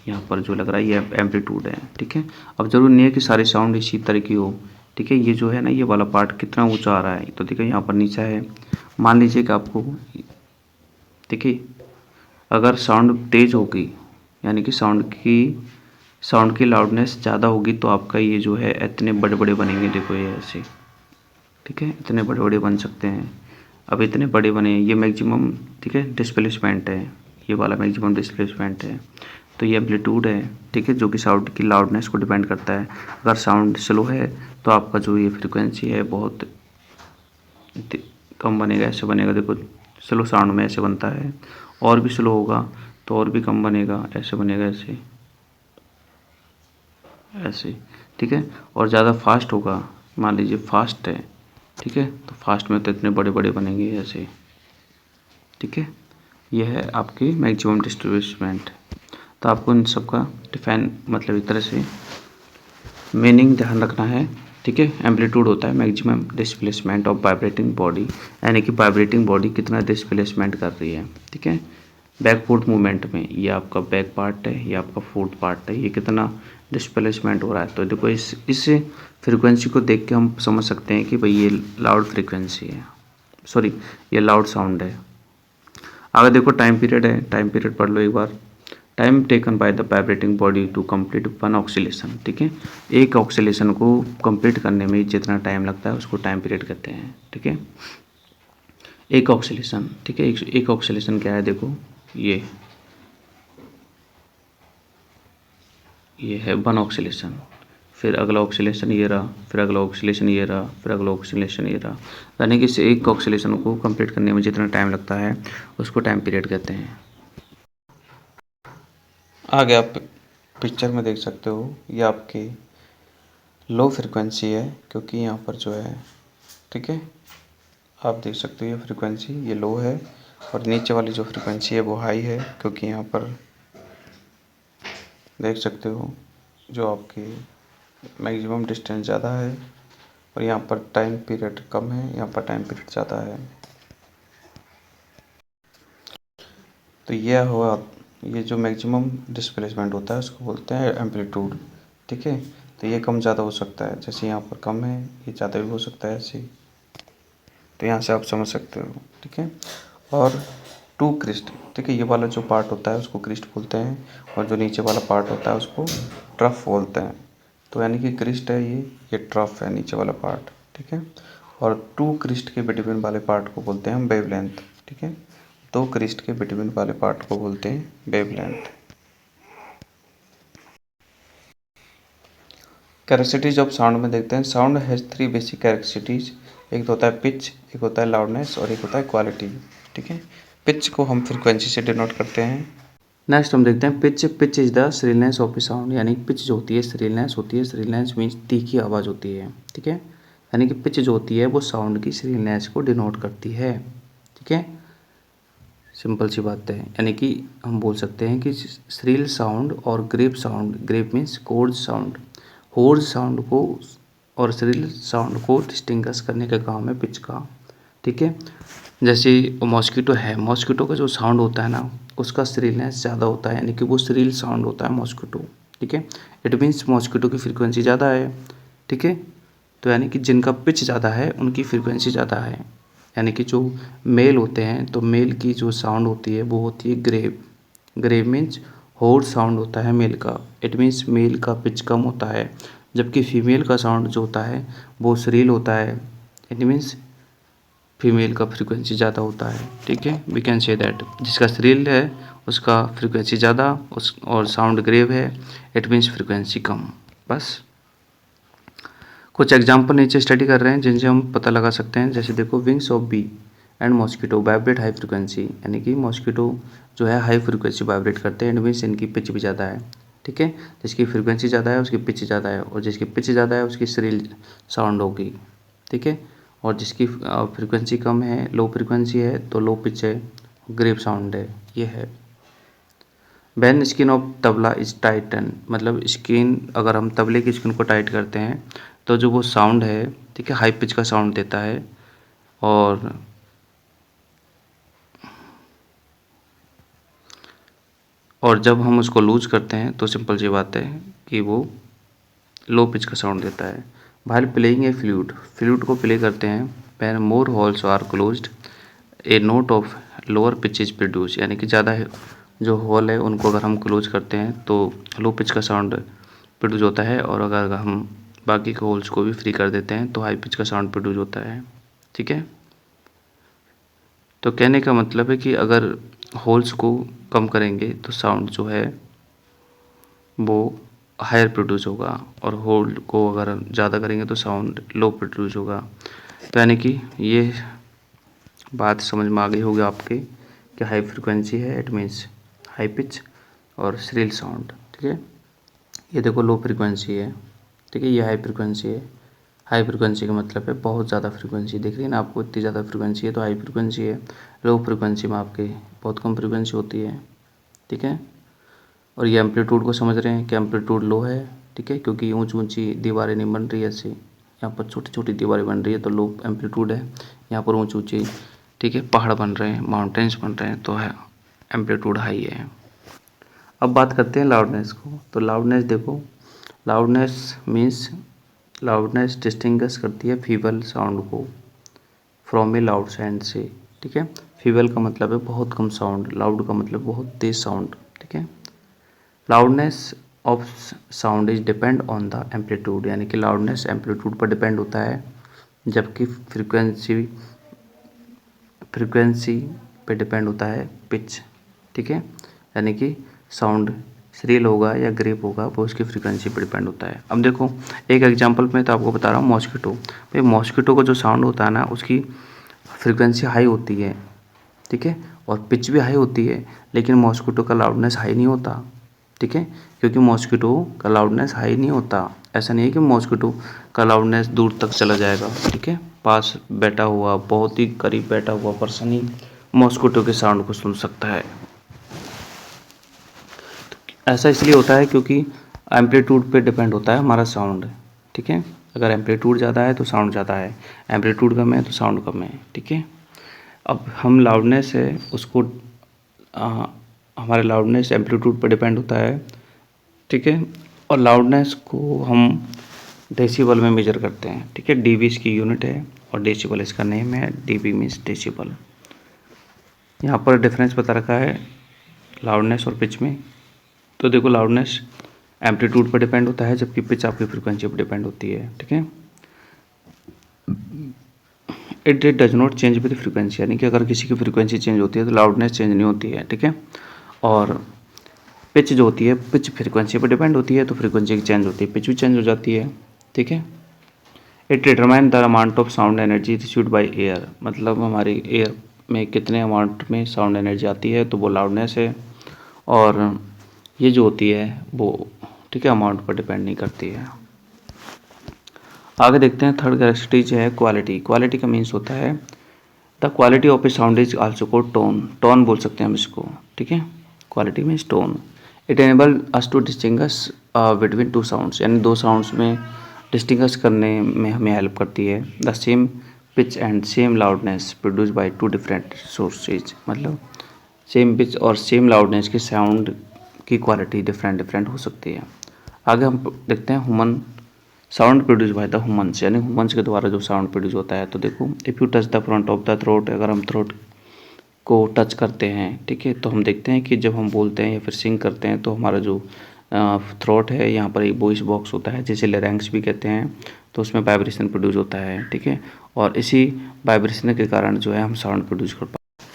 यहाँ पर जो लग रहा है ये एम्पलीट्यूड है, ठीक है। अब जरूर नहीं है कि सारे साउंड इसी तरह की हो, ठीक है। ये जो है ना, ये वाला पार्ट कितना ऊंचा आ रहा है, तो देखिए यहाँ पर नीचा है। मान लीजिए कि आपको, देखिए, अगर साउंड तेज होगी, यानी कि साउंड की लाउडनेस ज़्यादा होगी, तो आपका ये जो है इतने बड़े बड़े बनेंगे, देखो ये ऐसे, ठीक है, इतने बड़े बड़े बन सकते हैं। अब इतने बड़े बने, ये मैक्सिमम, ठीक है, डिस्प्लेसमेंट है, ये वाला मैक्सिमम डिस्प्लेसमेंट है। तो ये एम्पलीट्यूड है, ठीक है, जो कि साउंड की लाउडनेस को डिपेंड करता है। अगर साउंड स्लो है तो आपका जो ये फ्रिक्वेंसी है बहुत कम बनेगा, ऐसे बनेगा, देखो स्लो साउंड में ऐसे बनता है। और भी स्लो होगा तो और भी कम बनेगा, ऐसे बनेगा, ऐसे ऐसे, ठीक है। और ज़्यादा फास्ट होगा, मान लीजिए फास्ट है, ठीक है, तो फास्ट में तो इतने बड़े बड़े बनेंगे ऐसे, ठीक है। यह है आपकी मैक्सिमम डिस्प्लेसमेंट। तो आपको इन सब का डिफाइन, मतलब एक तरह से मीनिंग ध्यान रखना है, ठीक है। एम्पलीट्यूड होता है maximum displacement of vibrating body, यानी कि वाइब्रेटिंग बॉडी कितना डिस्प्लेसमेंट कर रही है, ठीक है। बैकफुट मूवमेंट में ये आपका बैक पार्ट है, ये आपका फुट पार्ट है, ये कितना डिस्प्लेसमेंट हो रहा है। तो देखो इस फ्रीक्वेंसी को देख के हम समझ सकते हैं कि भाई ये लाउड फ्रीक्वेंसी है, सॉरी ये लाउड साउंड है। आगे देखो टाइम पीरियड है, टाइम पीरियड पढ़ लो एक बार। Time taken by the vibrating body to complete one oscillation, ठीक है। एक ऑक्सीलेशन को कंप्लीट करने में जितना टाइम लगता है उसको टाइम पीरियड कहते हैं, ठीक है। एक ऑक्सीलेशन, ठीक है, एक ऑक्सीलेशन क्या है, देखो ये है वन ऑक्सीलेशन, फिर अगला ऑक्सीलेशन ये रहा, फिर अगला ऑक्सीलेशन ये रहा, फिर अगला ऑक्सीलेशन ये रहा। यानी कि इस एक ऑक्सीलेशन को कंप्लीट करने में जितना टाइम लगता है उसको टाइम पीरियड कहते हैं। आगे आप पिक्चर में देख सकते हो, ये आपकी लो फ्रिक्वेंसी है, क्योंकि यहाँ पर जो है, ठीक है, आप देख सकते हो ये फ्रिक्वेंसी ये लो है, और नीचे वाली जो फ्रिक्वेंसी है वो हाई है, क्योंकि यहाँ पर देख सकते हो जो आपकी मैक्सिमम डिस्टेंस ज़्यादा है और यहाँ पर टाइम पीरियड कम है, यहाँ पर टाइम पीरियड ज़्यादा है। तो यह हुआ, ये जो मैक्सिमम डिस्प्लेसमेंट होता है उसको बोलते हैं एम्पलीट्यूड, ठीक है। तो ये कम ज़्यादा हो सकता है, जैसे यहाँ पर कम है ये ज़्यादा भी हो सकता है ऐसे, तो यहाँ से आप समझ सकते हो, ठीक है। और टू क्रिस्ट, ठीक है, ये वाला जो पार्ट होता है उसको क्रिस्ट बोलते हैं, और जो नीचे वाला पार्ट होता है उसको ट्रफ बोलते हैं। तो यानी कि क्रिस्ट है ये ट्रफ है नीचे वाला पार्ट, ठीक है। और टू क्रिस्ट के बिटवीन वाले पार्ट को बोलते हैं हम वेवलेंथ, ठीक है। दो क्रिस्ट के बिटवीन वाले पार्ट को बोलते हैं वेवलेंथ। कैरेक्टरिस्टिक्स ऑफ साउंड में देखते हैं। साउंड हैज़ 3 बेसिक कैरेक्टरिस्टिक्स, एक तो होता है पिच, एक होता है लाउडनेस और एक होता है क्वालिटी, ठीक है। पिच को हम फ्रिक्वेंसी से डिनोट करते हैं। नेक्स्ट हम देखते हैं pitch. Pitch is the shrillness of a sound, यानी पिच जो होती है श्रीलनेस होती है। श्रीलनेस मीन्स तीखी आवाज़ होती है, ठीक है। यानी कि पिच जो होती है वो साउंड की श्रीलनेस को डिनोट करती है, ठीक है। सिंपल सी बात है, यानी कि हम बोल सकते हैं कि श्रील साउंड और grave sound, grave means coarse sound, hoarse sound को और श्रील साउंड को डिस्टिंग्विश करने का काम है पिच का। ठीक है, जैसे मॉस्किटो है, मॉस्किटो का जो साउंड होता है ना उसका श्रीलनेस ज़्यादा होता है, यानी कि वो श्रील साउंड होता है मॉस्किटो। ठीक है, इट मीन्स मॉस्किटो की फ्रीक्वेंसी ज़्यादा है। ठीक है, तो यानी कि जिनका पिच ज़्यादा है उनकी फ्रीक्वेंसी ज़्यादा है, यानी कि जो मेल होते हैं तो मेल की जो साउंड होती है वो होती है grave. Grave means hoarse sound होता है मेल का, इट मीन्स मेल का पिच कम होता है, जबकि फीमेल का साउंड जो होता है वो श्रील होता है, इट मीन्स फीमेल का फ्रीक्वेंसी ज़्यादा होता है। ठीक है, वी कैन से दैट जिसका श्रील है उसका फ्रीक्वेंसी ज़्यादा उस और साउंड ग्रेव है, इट मीन्स फ्रीक्वेंसी कम। बस कुछ एग्जाम्पल नीचे स्टडी कर रहे हैं जिनसे हम पता लगा सकते हैं। जैसे देखो, wings of bee and mosquito vibrate high frequency, यानी कि मॉस्किटो जो है हाई फ्रीक्वेंसी वाइब्रेट करते हैं, एंड मीन्स इनकी पिच भी ज़्यादा है। ठीक है, जिसकी फ्रीक्वेंसी ज़्यादा है उसकी पिच ज़्यादा है, और जिसकी पिच ज़्यादा है उसकी श्रील साउंड होगी। ठीक है, और जिसकी फ्रीक्वेंसी कम है, लो फ्रीक्वेंसी है तो लो पिच है, ग्रेव साउंड है, ये है। When skin of tabla is tighten, मतलब स्किन, अगर हम तबले की स्किन को टाइट करते हैं तो जो वो साउंड है, ठीक है, हाई पिच का साउंड देता है, और जब हम उसको लूज करते हैं तो सिंपल सी बात है कि वो लो पिच का साउंड देता है। While playing a flute, flute को प्ले करते हैं, when more holes are closed a note of lower pitch is produce, यानी कि ज़्यादा जो होल है उनको अगर हम क्लोज करते हैं तो लो पिच का साउंड प्रोड्यूस होता है, और अगर हम बाकी के होल्स को भी फ्री कर देते हैं तो हाई पिच का साउंड प्रोड्यूस होता है। ठीक है, तो कहने का मतलब है कि अगर होल्स को कम करेंगे तो साउंड जो है वो हायर प्रोड्यूस होगा, और होल को अगर ज़्यादा करेंगे तो साउंड लो प्रोड्यूस होगा। तो यानी कि ये बात समझ में आ गई होगी आपके कि हाई फ्रिक्वेंसी है इट मीन्स हाई पिच और श्रील साउंड। ठीक है, ये देखो लो फ्रिक्वेंसी है, ठीक है, ये हाई फ्रिक्वेंसी है। हाई फ्रिक्वेंसी का मतलब है बहुत ज़्यादा फ्रिक्वेंसी, दिख रही है ना आपको, इतनी ज़्यादा फ्रिक्वेंसी है तो हाई फ्रिक्वेंसी है। लो फ्रिक्वेंसी में आपके बहुत कम फ्रिक्वेंसी होती है। ठीक है, और ये एम्पलीट्यूड को समझ रहे हैं कि एम्पलीट्यूड लो है। ठीक है, क्योंकि ऊंची ऊंची दीवारें नहीं बन रही है ऐसे, यहाँ पर छोटी छोटी दीवारें बन रही है तो लो एम्पलीट्यूड है। यहाँ पर ऊंची ऊंची, ठीक है, पहाड़ बन रहे हैं, माउंटेन्स बन रहे हैं तो है एम्पलीट्यूड हाई है। अब बात करते हैं लाउडनेस को। तो लाउडनेस देखो, लाउडनेस मीन्स लाउडनेस डिस्टिंग्विश करती है फीबल साउंड को फ्रॉम ए लाउड साउंड से। ठीक है, फीबल का मतलब है बहुत कम साउंड, लाउड का मतलब बहुत तेज साउंड। ठीक है, loudness of sound is depend on the amplitude, यानी कि लाउडनेस एम्पलीट्यूड पर डिपेंड होता है, जबकि फ्रीक्वेंसी पे डिपेंड होता है पिच। ठीक है, यानी कि साउंड श्रील होगा या ग्रेप होगा वो उसकी फ्रीक्वेंसी पे डिपेंड होता है। अब देखो एक एग्जांपल में तो आपको बता रहा हूँ मॉस्किटो, भाई मॉस्किटो का जो साउंड होता है ना उसकी फ्रीक्वेंसी हाई होती है, ठीक है, और पिच भी हाई होती है, लेकिन मॉस्किटो का लाउडनेस हाई नहीं होता। ठीक है, क्योंकि मॉस्किटो का लाउडनेस हाई नहीं होता, ऐसा नहीं है कि मॉस्किटो का लाउडनेस दूर तक चला जाएगा। ठीक है, पास बैठा हुआ, बहुत ही करीब बैठा हुआ पर्सन ही मॉस्किटो के साउंड को सुन सकता है। ऐसा इसलिए होता है क्योंकि एम्पलीट्यूड पे डिपेंड होता है हमारा साउंड। ठीक है, अगर एम्पलीट्यूड ज़्यादा है तो साउंड ज़्यादा है, एम्पलीट्यूड कम है तो साउंड कम है। ठीक है, अब हम लाउडनेस है उसको हमारे लाउडनेस एम्पलीट्यूड पर डिपेंड होता है। ठीक है, और लाउडनेस को हम डेसिबल में मेजर करते हैं। ठीक है, डीबी इसकी यूनिट है और डेसिबल इसका नेम है, डीबी मीन्स डेसिबल। यहाँ पर डिफरेंस बता रखा है लाउडनेस और पिच में। तो देखो लाउडनेस एम्पलीट्यूड पर डिपेंड होता है, जबकि पिच आपकी फ्रीक्वेंसी पर डिपेंड होती है। ठीक है, it does not change with frequency, यानी कि अगर किसी की फ्रीक्वेंसी चेंज होती है तो लाउडनेस चेंज नहीं होती है। ठीक है, और पिच जो होती है, पिच फ्रीक्वेंसी पर डिपेंड होती है तो फ्रीक्वेंसी चेंज होती है, पिच भी चेंज हो जाती है। ठीक है, it determine the amount of sound energy received by air, मतलब हमारी एयर में कितने अमाउंट में साउंड एनर्जी आती है तो वो लाउडनेस है, और ये जो होती है वो, ठीक है, अमाउंट पर डिपेंड नहीं करती है। आगे देखते हैं थर्ड कैरेक्टरिस्टिक है क्वालिटी। क्वालिटी का मीन्स होता है the the quality of a sound is also called tone, tone बोल सकते हैं हम इसको, ठीक है। Quality means tone. It enable us to distinguish between two sounds, यानी दो साउंड्स में डिस्टिंग्विश करने में हमें हेल्प करती है। The same pitch and same loudness produce by two different sources, मतलब सेम पिच और सेम लाउडनेस के साउंड की क्वालिटी डिफरेंट डिफरेंट हो सकती है। आगे हम देखते हैं human sound produce by the humans, यानी ह्यूमन्स के द्वारा जो साउंड प्रोड्यूस होता है। तो देखो, if you touch the front of the throat, अगर हम थ्रोट को टच करते हैं, ठीक है, तो हम देखते हैं कि जब हम बोलते हैं या फिर सिंग करते हैं तो हमारा जो थ्रोट है, यहाँ पर एक वॉइस बॉक्स होता है जिसे लैरिंक्स भी कहते हैं, तो उसमें वाइब्रेशन प्रोड्यूस होता है, ठीक है, और इसी वाइब्रेशन के कारण जो है हम साउंड प्रोड्यूस कर पाते हैं।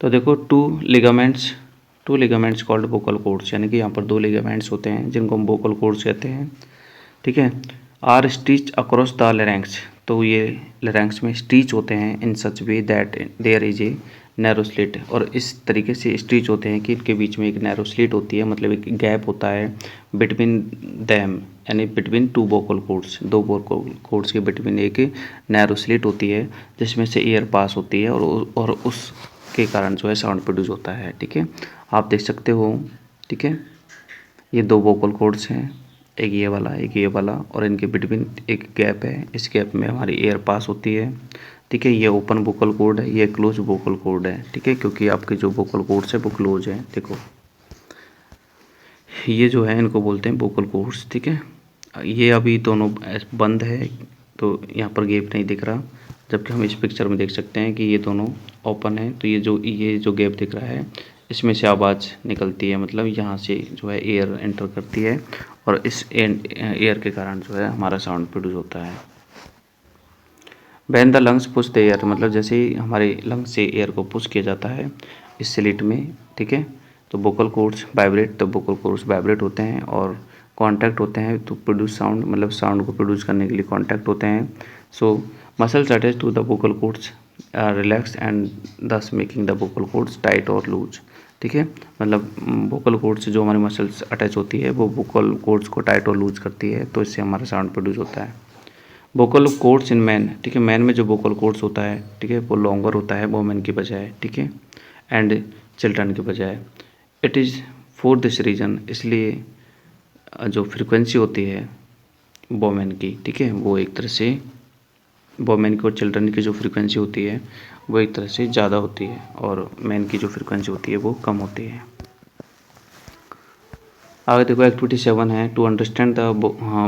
तो देखो, two ligaments called vocal cords, यानी कि यहाँ पर दो लिगामेंट्स होते हैं जिनको हम वोकल कॉर्ड्स कहते हैं, ठीक है। Are stitch across the larynx, तो ये लैरिंक्स में स्टिच होते हैं in such way that there is a narrow slit, और इस तरीके से स्टिच होते हैं कि इनके बीच में एक नैरो स्लिट होती है, मतलब एक गैप होता है बिटवीन दैम, यानी बिटवीन टू वोकल कॉर्ड्स, दो वोकल कॉर्ड्स के बिटवीन एक नैरो स्लिट होती है जिसमें से एयर पास होती है और उसके कारण जो है साउंड प्रोड्यूस होता है, ठीक है। आप देख सकते हो, ठीक है, ये दो वोकल कॉर्ड्स हैं, एक ये वाला, और इनके बिटवीन एक गैप है, इस गैप में हमारी एयर पास होती है, ठीक है। ये ओपन वोकल कॉर्ड है, ये क्लोज वोकल कॉर्ड है, ठीक है, क्योंकि आपके जो वोकल कॉर्ड्स है वो क्लोज है। देखो, ये जो है इनको बोलते हैं वोकल कॉर्ड्स, ठीक है। ये अभी दोनों बंद है तो यहाँ पर गैप नहीं दिख रहा, जबकि हम इस पिक्चर में देख सकते हैं कि ये दोनों ओपन है, तो ये जो गैप दिख रहा है इसमें से आवाज़ निकलती है, मतलब यहाँ से जो है एयर एंटर करती है और इस एयर के कारण जो है हमारा साउंड प्रोड्यूस होता है। When the lungs push the air, मतलब जैसे ही हमारे लंग्स से एयर को पुश किया जाता है इस स्लिट में, ठीक है, तो वोकल कॉर्ड्स वाइब्रेट, तो वोकल कॉर्ड्स वाइब्रेट होते हैं और कांटेक्ट होते हैं तो प्रोड्यूस साउंड, मतलब साउंड को प्रोड्यूस करने के लिए कांटेक्ट होते हैं। So muscles attached to the vocal cords relax and thus making the vocal cords tight और लूज, ठीक है, मतलब वोकल कॉर्ड्स से जो हमारी मसल्स अटैच होती है वो वोकल कॉर्ड्स को टाइट और लूज करती है, तो इससे हमारा साउंड प्रोड्यूस होता है। वोकल कॉर्ड्स इन मैन, ठीक है, मैन में जो वोकल कॉर्ड्स होता है, ठीक है, वो लॉन्गर होता है वोमेन की बजाय, ठीक है, एंड चिल्ड्रन के बजाय। It is for this reason, इसलिए जो फ्रिक्वेंसी होती है वोमेन की, ठीक है, वो एक तरह से वोमेन की और चिल्ड्रन की जो फ्रिक्वेंसी होती है वो एक तरह से ज़्यादा होती है और मैन की जो फ्रिक्वेंसी होती है वो कम होती है। आगे देखो, एक्टिविटी 7 है to understand the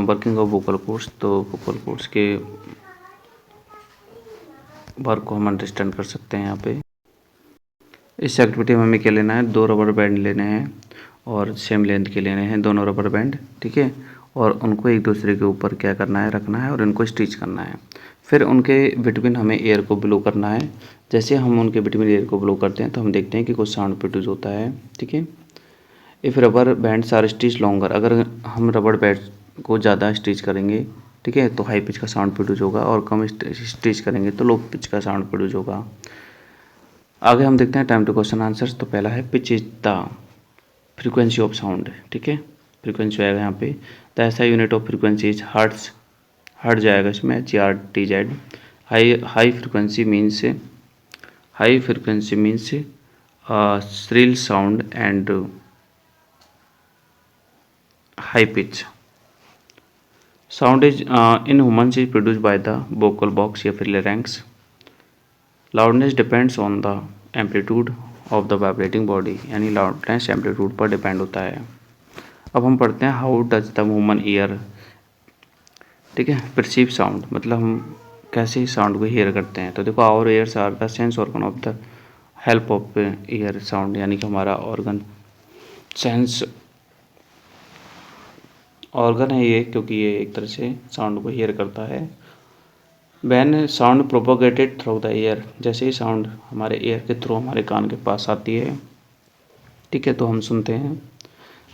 working of vocal cords, तो वोकल कॉर्ड्स के वर्क को हम अंडरस्टैंड कर सकते हैं यहाँ पे। इस एक्टिविटी में हमें क्या लेना है, दो रबर बैंड लेने हैं और सेम लेंथ के लेने हैं दोनों रबर बैंड, ठीक है, और उनको एक दूसरे के ऊपर क्या करना है, रखना है और इनको स्टिच करना है। फिर उनके बिटवीन हमें एयर को ब्लो करना है। जैसे हम उनके बिटवीन एयर को ब्लो करते हैं तो हम देखते हैं कि कुछ साउंड प्रोड्यूस होता है, ठीक है। If rubber bands are stitch longer, अगर हम रबर बैंड को ज़्यादा स्टिच करेंगे, ठीक है, तो हाई पिच का साउंड प्रोड्यूस होगा और कम स्टिच करेंगे तो लो पिच का साउंड प्रोड्यूस होगा। आगे हम देखते हैं टाइम टू क्वेश्चन आंसर्स। तो पहला है pitch is the frequency of sound, ठीक है, फ्रीक्वेंसी आएगा यहाँ पे। तो ऐसा unit of frequency is hertz, hertz आएगा इसमें, HRTZ। High frequency means shrill sound and high pitch. Sound is in humans is produce by the vocal box या फिर larynx. Loudness depends on the amplitude of the vibrating body, यानी loudness amplitude पर depend होता है। अब हम पढ़ते हैं how does the human ear, ठीक है, परसीव साउंड, मतलब हम कैसे साउंड को हियर करते हैं। तो देखो, our ears are the sense organ of the help of ear sound, यानी कि हमारा ऑर्गन सेंस ऑर्गन है ये, क्योंकि ये एक तरह से साउंड को हियर करता है। When sound propagated through the air, जैसे ही साउंड हमारे एयर के थ्रू हमारे कान के पास आती है, ठीक है, तो हम सुनते हैं।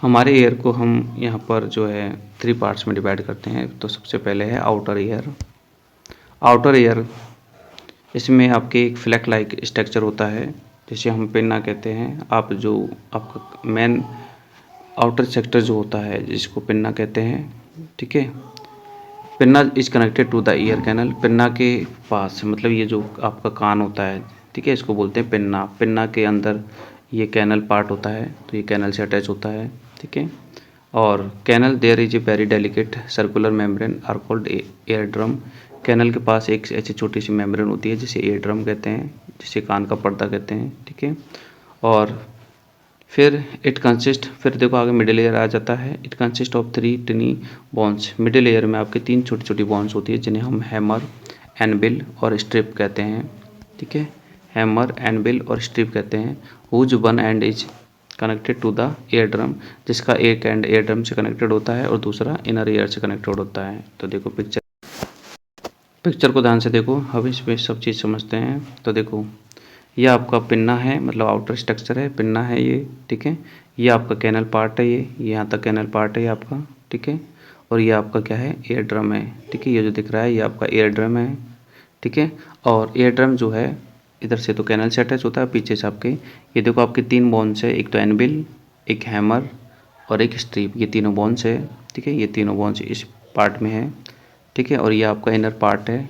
हमारे एयर को हम यहाँ पर जो है 3 पार्ट्स में डिवाइड करते हैं। तो सबसे पहले है आउटर ईयर। आउटर ईयर, इसमें आपके एक फ्लैक लाइक स्ट्रक्चर होता है जिसे हम पिन्ना कहते हैं। आप जो आपका मेन आउटर सेक्टर जो होता है जिसको पिन्ना कहते हैं, ठीक है, pinna is connected to the ear canal, pinna के पास मतलब ये जो आपका कान होता है, ठीक है, इसको बोलते हैं पिन्ना। पिन्ना के अंदर ये कैनल पार्ट होता है, तो ये कैनल से अटैच होता है, ठीक है। और canal there is a very delicate circular membrane are called eardrum. Canal के पास एक ऐसी छोटी सी मेम्ब्रेन होती है जिसे एयर ड्रम कहते हैं, जिसे कान का पर्दा कहते हैं, ठीक है। और फिर इट कंसिस्ट, फिर देखो आगे मिडिल एयर आ जाता है। It consist of 3 टिनी bones. Middle air में आपके 3 छोटी छोटी बोन्स होती है जिन्हें हम हैमर, एनबिल और स्ट्रिप कहते हैं, ठीक है। हैमर, एनबिल और स्ट्रिप कहते हैं। Whose one end is connected to the eardrum, जिसका एक एंड एयर ड्रम से कनेक्टेड होता है और दूसरा इनर ईयर से कनेक्टेड होता है। तो देखो पिक्चर को ध्यान से देखो, अब इसमें सब चीज़ समझते हैं। तो देखो ये आपका पिन्ना है, मतलब आउटर स्ट्रक्चर है, पिन्ना है ये, ठीक है। ये आपका कैनल पार्ट है, ये यहाँ तक कैनल पार्ट है ये आपका, ठीक है। और ये आपका क्या है, एयर ड्रम है, ठीक है। ये जो दिख रहा है ये आपका एयर ड्रम है, ठीक है। और एयर ड्रम जो है इधर से तो कैनल से अटैच होता है, पीछे से आपके ये देखो आपके 3 बोन्स है, एक तो एनबिल, एक हैमर और एक स्ट्रिप, ये तीनों बोन्स है, ठीक है। ये तीनों बोन्स इस पार्ट में है, ठीक है। और ये आपका इनर पार्ट है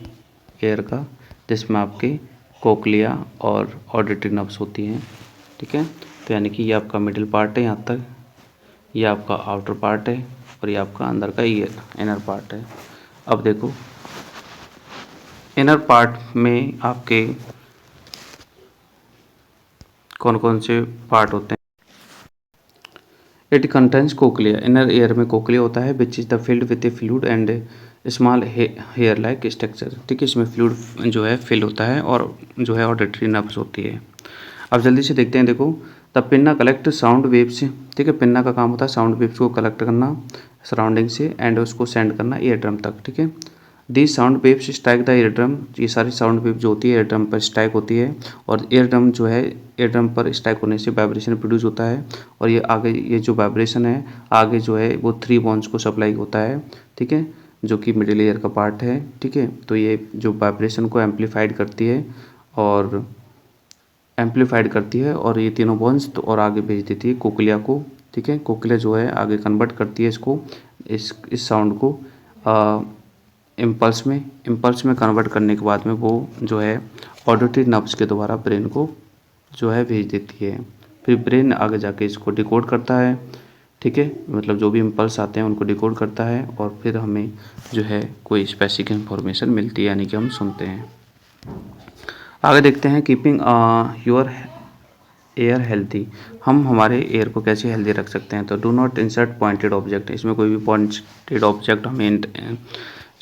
एयर का, जिसमें आपके कोक्लिया और ऑडिटरी नर्व्स होती हैं, ठीक है। तो यानी कि ये आपका मिडिल पार्ट है यहाँ तक, ये आपका आउटर पार्ट है और ये आपका अंदर का ईयर इनर पार्ट है। अब देखो इनर पार्ट में आपके कौन कौन से पार्ट होते हैं। It contains cochlea, inner ear में कोक्लिया होता है, which is the filled with a fluid and small hair like structure, ठीक है। इसमें फ्लूइड जो है फिल होता है और जो है ऑडिटरी नर्व्स होती है। अब जल्दी से देखते हैं, देखो the pinna collect sound waves, ठीक है। पिन्ना का काम होता है साउंड वेव्स को कलेक्ट करना सराउंडिंग से एंड उसको सेंड करना ईयर ड्रम तक, ठीक है। The sound waves strike the ear drum, ये सारी साउंड वेव जो होती है ईयर ड्रम पर स्ट्राइक होती है और ईयर ड्रम जो है ईयर ड्रम पर स्ट्राइक होने से वाइब्रेशन प्रोड्यूस होता है। और ये आगे ये जो वाइब्रेशन है आगे जो है वो 3 बोन्स को सप्लाई होता है, ठीक है, जो कि मिडिल ईयर का पार्ट है, ठीक है। तो ये जो वाइब्रेशन को एम्पलीफाइड करती है और ये तीनों बोन्स तो और आगे भेज देती है कोक्लिया को, ठीक है। कोक्लिया जो है आगे कन्वर्ट करती है इसको, इस साउंड को इम्पल्स में कन्वर्ट करने के बाद में वो जो है ऑडिटरी नर्व्स के द्वारा ब्रेन को जो है भेज देती है। फिर ब्रेन आगे जाके इसको डिकोड करता है, ठीक है, मतलब जो भी इम्पल्स आते हैं उनको डिकोड करता है और फिर हमें जो है कोई स्पेसिफिक इन्फॉर्मेशन मिलती है, यानी कि हम सुनते हैं। आगे देखते हैं कीपिंग योर एयर हेल्थी, हम हमारे एयर को कैसे हेल्दी रख सकते हैं। तो do not insert pointed object, इसमें कोई भी पॉइंटेड ऑब्जेक्ट हमें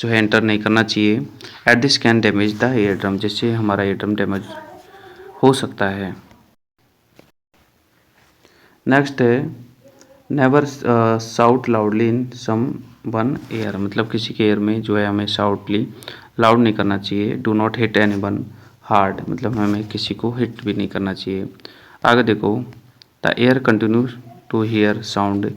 जो है एंटर नहीं करना चाहिए। At this can damage the air drum, जिससे हमारा एयर ड्रम डैमेज हो सकता है। नेक्स्ट है never shout loudly in someone ear, मतलब किसी के एयर में जो है हमें साउटली लाउड नहीं करना चाहिए। Do not hit any one hard, मतलब हमें किसी को हिट भी नहीं करना चाहिए। आगे देखो the ear continues to hear sound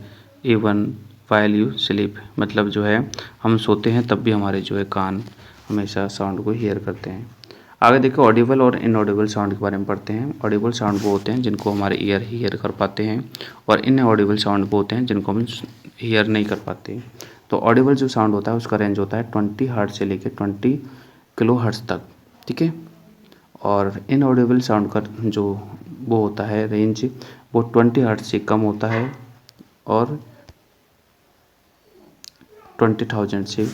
even while you sleep, मतलब जो है हम सोते हैं तब भी हमारे जो है कान हमेशा साउंड को हियर करते हैं। आगे देखो ऑडिबल और इनऑडिबल साउंड के बारे में पढ़ते हैं। ऑडिबल साउंड वो होते हैं जिनको हमारे ईयर हियर कर पाते हैं और इनऑडिबल साउंड वो होते हैं जिनको हम हियर नहीं कर पाते। तो ऑडिबल जो साउंड होता है उसका रेंज होता है 20 हर्ट्ज से लेकर 20 किलो हर्ट्ज तक, ठीक है। और इनऑडिबल साउंड का जो वो होता है रेंज वो 20 हर्ट्ज से कम होता है और 20,000 से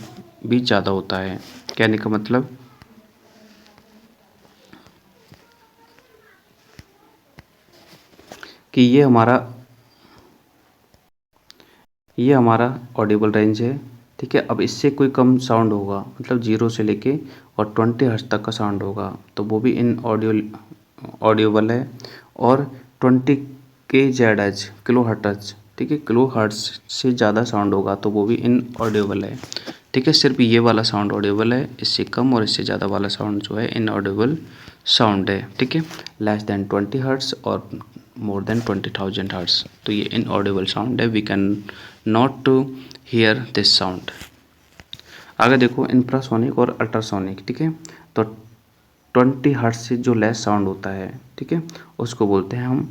भी ज़्यादा होता है। कहने का मतलब कि ये हमारा ऑडिबल रेंज है, ठीक है। अब इससे कोई कम साउंड होगा, मतलब 0 से लेके और 20 हर्ट्ज तक का साउंड होगा तो वो भी इन ऑडिबल है। और 20 के जेड किलो हर्ट्ज, ठीक है, किलो हर्ट्ज से ज़्यादा साउंड होगा तो वो भी इन ऑडिबल है, ठीक है। सिर्फ ये वाला साउंड ऑडिबल है, इससे कम और इससे ज़्यादा वाला साउंड जो है इन ऑडिबल साउंड है, ठीक है। लेस देन 20 हर्ट्ज और मोर देन 20,000 हर्ट्ज तो ये इनऑडिबल साउंड है, we can not to hear this sound. आगे देखो इंफ्रासोनिक और अल्ट्रासोनिक, ठीक है। तो 20 हर्ट्ज से जो लेस साउंड होता है, ठीक है, उसको बोलते हैं हम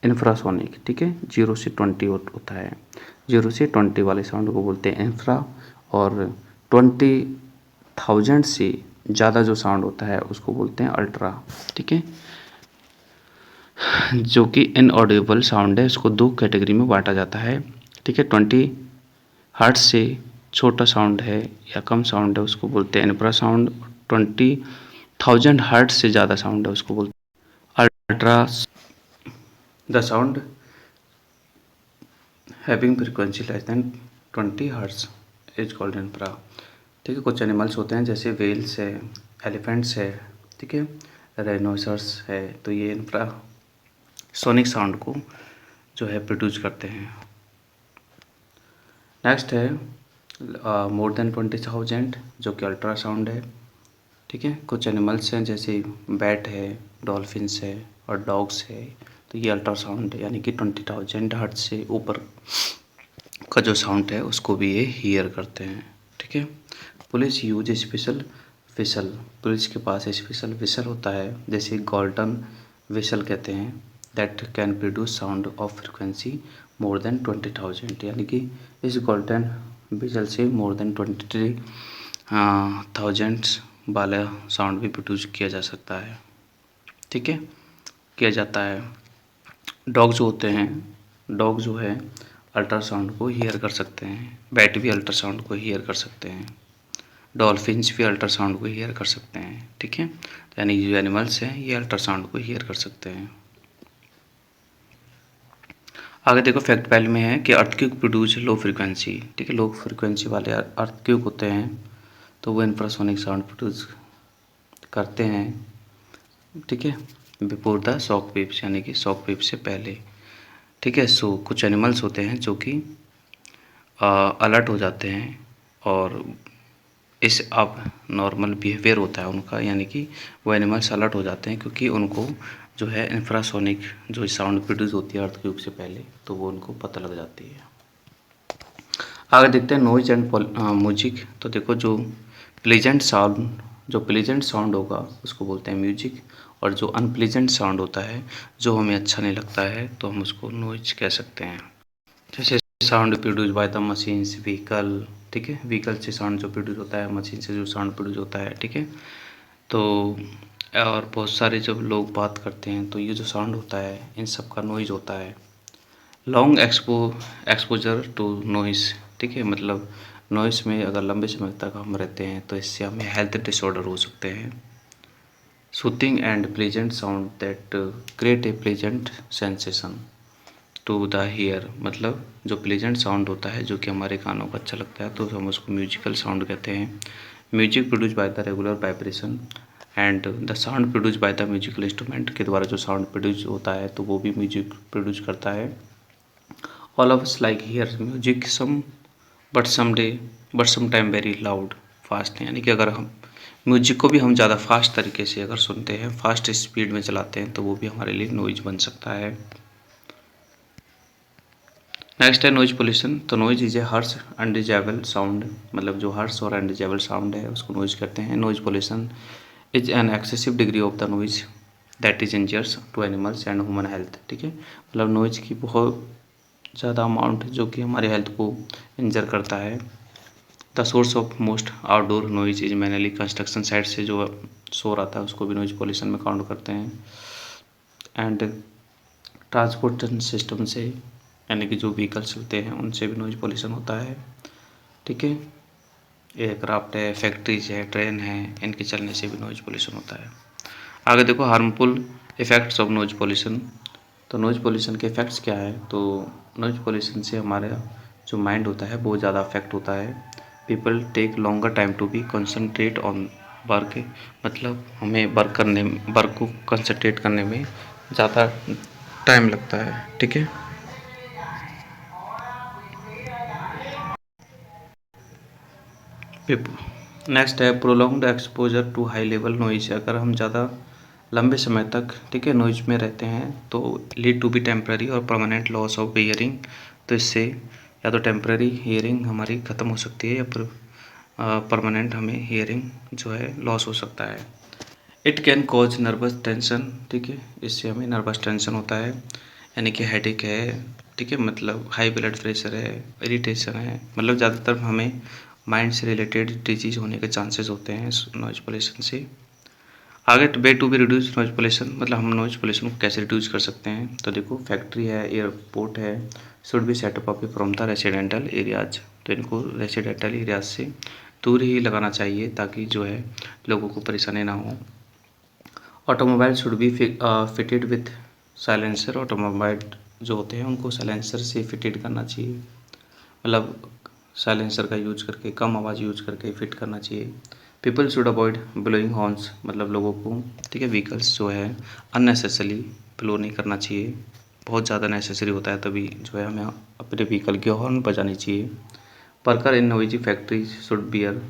इंफ्रासोनिक, ठीक है। 0 से 20 होता है, 0 से 20 वाले साउंड को बोलते हैं इंफ्रा और 20,000 से ज़्यादा जो साउंड होता है उसको बोलते हैं अल्ट्रा, ठीक है। जो कि इनऑडिबल साउंड है उसको 2 कैटेगरी में बांटा जाता है, ठीक है। 20 हर्ट्ज से छोटा साउंड है या कम साउंड है उसको बोलते हैं इंफ्रासाउंड। 20,000 हर्ट्ज से ज़्यादा साउंड है उसको बोलते हैं ultra. The sound having frequency less than 20 hertz is called infra, ठीक है। कुछ एनिमल्स होते हैं जैसे वेल्स है, एलिफेंट्स है, ठीक है, राइनोसर्स है, तो ये इंफ्रा सोनिक साउंड को जो है प्रोड्यूस करते हैं। नेक्स्ट है मोर देन 20,000 जो कि अल्ट्रा साउंड है, ठीक है। कुछ एनिमल्स हैं जैसे बैट है, डॉल्फिन्स है और डॉग्स है, तो ये अल्ट्रा साउंड यानी कि 20,000 हर्ट्ज से ऊपर का जो साउंड है उसको भी ये हियर करते हैं, ठीक है। Police use special whistle, police के पास स्पेशल विसल होता है जैसे गोल्डन विसल कहते हैं, that can produce sound of frequency more than 20,000, यानी कि इस गोल्डन विसल से मोर देन 20,000 वाला साउंड भी प्रोड्यूस किया जा सकता है, ठीक है, किया जाता है। डॉग जो होते हैं, डॉग जो है अल्ट्रासाउंड को हियर कर सकते हैं, बैट भी अल्ट्रासाउंड को हियर कर सकते हैं, डॉल्फिन्स भी अल्ट्रासाउंड को हियर कर सकते हैं, ठीक है। यानी जो एनिमल्स हैं ये अल्ट्रासाउंड को हियर कर सकते हैं। आगे देखो फैक्ट पहले में है कि अर्थक्वेक प्रोड्यूस लो फ्रीक्वेंसी, ठीक है। लो फ्रीक्वेंसी वाले अर्थक्वेक होते हैं तो वो इंफ्रासोनिक साउंड प्रोड्यूस करते हैं, ठीक है, बिफोर द शॉक वेव्स, यानी कि शॉक वेव से पहले, ठीक है। सो कुछ एनिमल्स होते हैं जो कि अलर्ट हो जाते हैं और इस अब नॉर्मल बिहेवियर होता है उनका, यानी कि वो एनिमल्स अलर्ट हो जाते हैं क्योंकि उनको जो है इंफ्रासोनिक जो साउंड प्रोड्यूस होती है अर्थक्वेक से पहले, तो वो उनको पता लग जाती है। आगे देखते हैं नॉइज एंड म्यूजिक। तो देखो जो प्लेजेंट साउंड होगा उसको बोलते हैं म्यूजिक, और जो अनप्लेजेंट साउंड होता है जो हमें अच्छा नहीं लगता है तो हम उसको नॉइज कह सकते हैं। जैसे sound produce by the machines, vehicle, ठीक है, व्हीकल से साउंड जो प्रोड्यूस होता है, मशीन से जो साउंड प्रोड्यूस होता है, ठीक है। तो और बहुत सारे जब लोग बात करते हैं तो ये जो साउंड होता है इन सब का नॉइज होता है। लॉन्ग एक्सपोजर टू नॉइस, ठीक है, मतलब नॉइस में अगर लंबे समय तक हम रहते हैं तो इससे हमें हेल्थ डिसऑर्डर हो सकते हैं। Soothing and pleasant sound that create a pleasant sensation to the ear, मतलब जो प्लेजेंट साउंड होता है जो कि हमारे कानों को अच्छा लगता है तो हम उसको म्यूजिकल साउंड कहते हैं। Music produce by the regular vibration and the sound produce by the musical instrument के द्वारा जो साउंड प्रोड्यूस होता है तो वो भी म्यूजिक प्रोड्यूस करता है। All of us like hear music but some time very loud fast, यानी कि अगर हम म्यूजिक को भी हम ज़्यादा फास्ट तरीके से अगर सुनते हैं, फास्ट स्पीड में चलाते हैं तो वो भी हमारे लिए नॉइज बन सकता है। नेक्स्ट है नॉइज पोल्यूशन। तो noise is a harsh undesirable sound, मतलब जो हार्श और अनडिजायबल साउंड है उसको नॉइज कहते हैं। Noise pollution is an excessive degree of the noise that is injures to animals and human health, ठीक है, मतलब नॉइज की बहुत ज़्यादा अमाउंट जो कि हमारे हेल्थ को इंजर करता है। The source of most outdoor noise is mainly construction site से जो शोर आता है उसको भी नॉइज पोल्यूशन में काउंट करते हैं। एंड ट्रांसपोर्टेशन सिस्टम से, यानी कि जो व्हीकल्स चलते हैं उनसे भी नॉइज पोल्यूशन होता है, ठीक है। एयरक्राफ्ट है, फैक्ट्रीज है, ट्रेन है, इनके चलने से भी नॉइज पोल्यूशन होता है। आगे देखो harmful effects of noise pollution. तो नॉइज पोल्यूशन के इफ़ेक्ट्स क्या है, तो नॉइज पोल्यूशन से हमारा जो माइंड होता है बहुत ज़्यादा अफेक्ट होता है। People take longer time to be concentrate on work, मतलब हमें वर्क को कंसंट्रेट करने में ज़्यादा टाइम लगता है, ठीक है। नेक्स्ट है prolonged exposure to high level noise. अगर हम ज़्यादा लंबे समय तक, ठीक है, नॉइज में रहते हैं तो लीड टू बी टेम्पररी और परमानेंट लॉस ऑफ हियरिंग, तो इससे या तो टेम्पररी हियरिंग हमारी ख़त्म हो सकती है या फिर परमानेंट हमें हियरिंग जो है लॉस हो सकता है। It can cause nervous tension, ठीक है, इससे हमें नर्वस टेंशन होता है, यानी कि हेडेक है, ठीक है, मतलब हाई ब्लड प्रेशर है, इरिटेशन है, मतलब ज़्यादातर हमें माइंड से रिलेटेड डिजीज होने के चांसेस होते हैं नॉइज पोल्यूशन से। आगे way to be reduce noise pollution, मतलब हम नॉइज पोल्यूशन को कैसे रिड्यूस कर सकते हैं। तो देखो फैक्ट्री है, एयरपोर्ट है, should be set up away from the residential areas. तो इनको रेसिडेंटल एरियाज से दूर ही लगाना चाहिए ताकि जो है लोगों को परेशानी ना हो। Automobile should be fitted with silencer. Automobile जो होते हैं उनको साइलेंसर से फिटेड करना चाहिए, मतलब साइलेंसर का यूज करके, कम आवाज़ यूज करके फिट करना चाहिए। People should avoid blowing horns, मतलब लोगों को, ठीक है, व्हीकल्स जो है अननेसेसरी ब्लो नहीं करना चाहिए। बहुत ज़्यादा नेसेसरी होता है तभी जो है हमें अपने व्हीकल के हॉर्न बजानी चाहिए। Worker in noisy factory should bear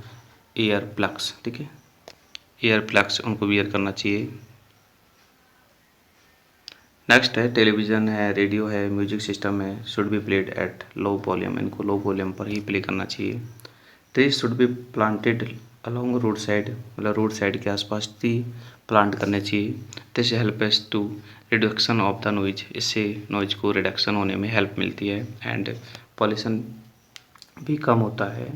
ear plugs, ठीक है, एयर प्लग्स उनको बियर करना चाहिए। नेक्स्ट है टेलीविज़न है, रेडियो है, म्यूजिक सिस्टम है, should be played at low volume, इनको लो वॉल्यूम पर ही प्ले करना चाहिए। Trees should be planted along road side, मतलब रोड साइड के आसपास ट्री प्लांट करने चाहिए। This helps to reduction of the noise, इससे नॉइज को रिडक्शन होने में हेल्प मिलती है एंड पॉल्यूशन भी कम होता है।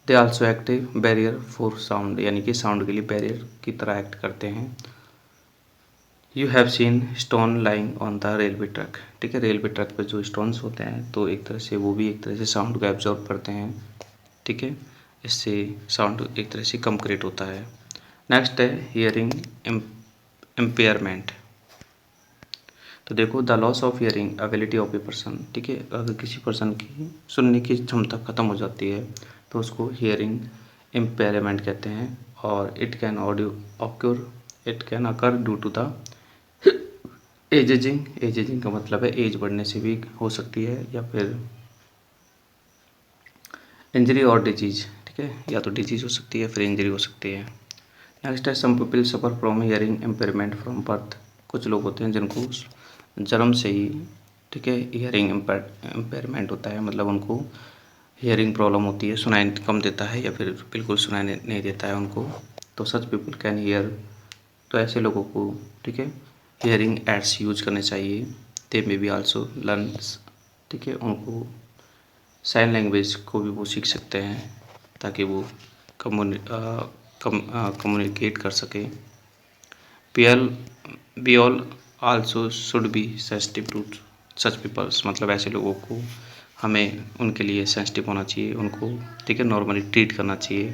They also active barrier for sound, यानी कि साउंड के लिए बैरियर की तरह एक्ट करते हैं। You have seen stone lying on the railway track, ठीक है, रेलवे ट्रैक पर जो स्टोन्स होते हैं तो एक तरह से वो भी एक तरह से साउंड को एब्जॉर्ब करते हैं, ठीक है, इससे साउंड एक तरह से कम क्रिएट होता है। नेक्स्ट है हियरिंग इम्पेयरमेंट। तो देखो the loss of hearing ability of a person, ठीक है, अगर किसी पर्सन की सुनने की क्षमता खत्म हो जाती है तो उसको हियरिंग इम्पेयरमेंट कहते हैं। और it can occur due to the ageing का मतलब है एज बढ़ने से भी हो सकती है, या फिर इंजरी और डिजीज, ठीक है, या तो डिजीज हो सकती है फिर इंजरी हो सकती है। नेक्स्ट है some people suffer from hearing impairment from birth. कुछ लोग होते हैं जिनको जन्म से ही, ठीक है, हियरिंग इम्पेयरमेंट होता है, मतलब उनको हियरिंग प्रॉब्लम होती है, सुनाई कम देता है या फिर बिल्कुल सुनाई नहीं देता है उनको। तो सच पीपल कैन हियर, तो ऐसे लोगों को, ठीक है, हियरिंग एड्स यूज करने चाहिए। दे मे बी आल्सो लर्न, ठीक है, उनको साइन लैंग्वेज को भी वो सीख सकते हैं ताकि वो कम्युनिकेट कर सके। We all also should be sensitive to such peoples, मतलब ऐसे लोगों को हमें उनके लिए सेंसिटिव होना चाहिए, उनको, ठीक है, नॉर्मली ट्रीट करना चाहिए।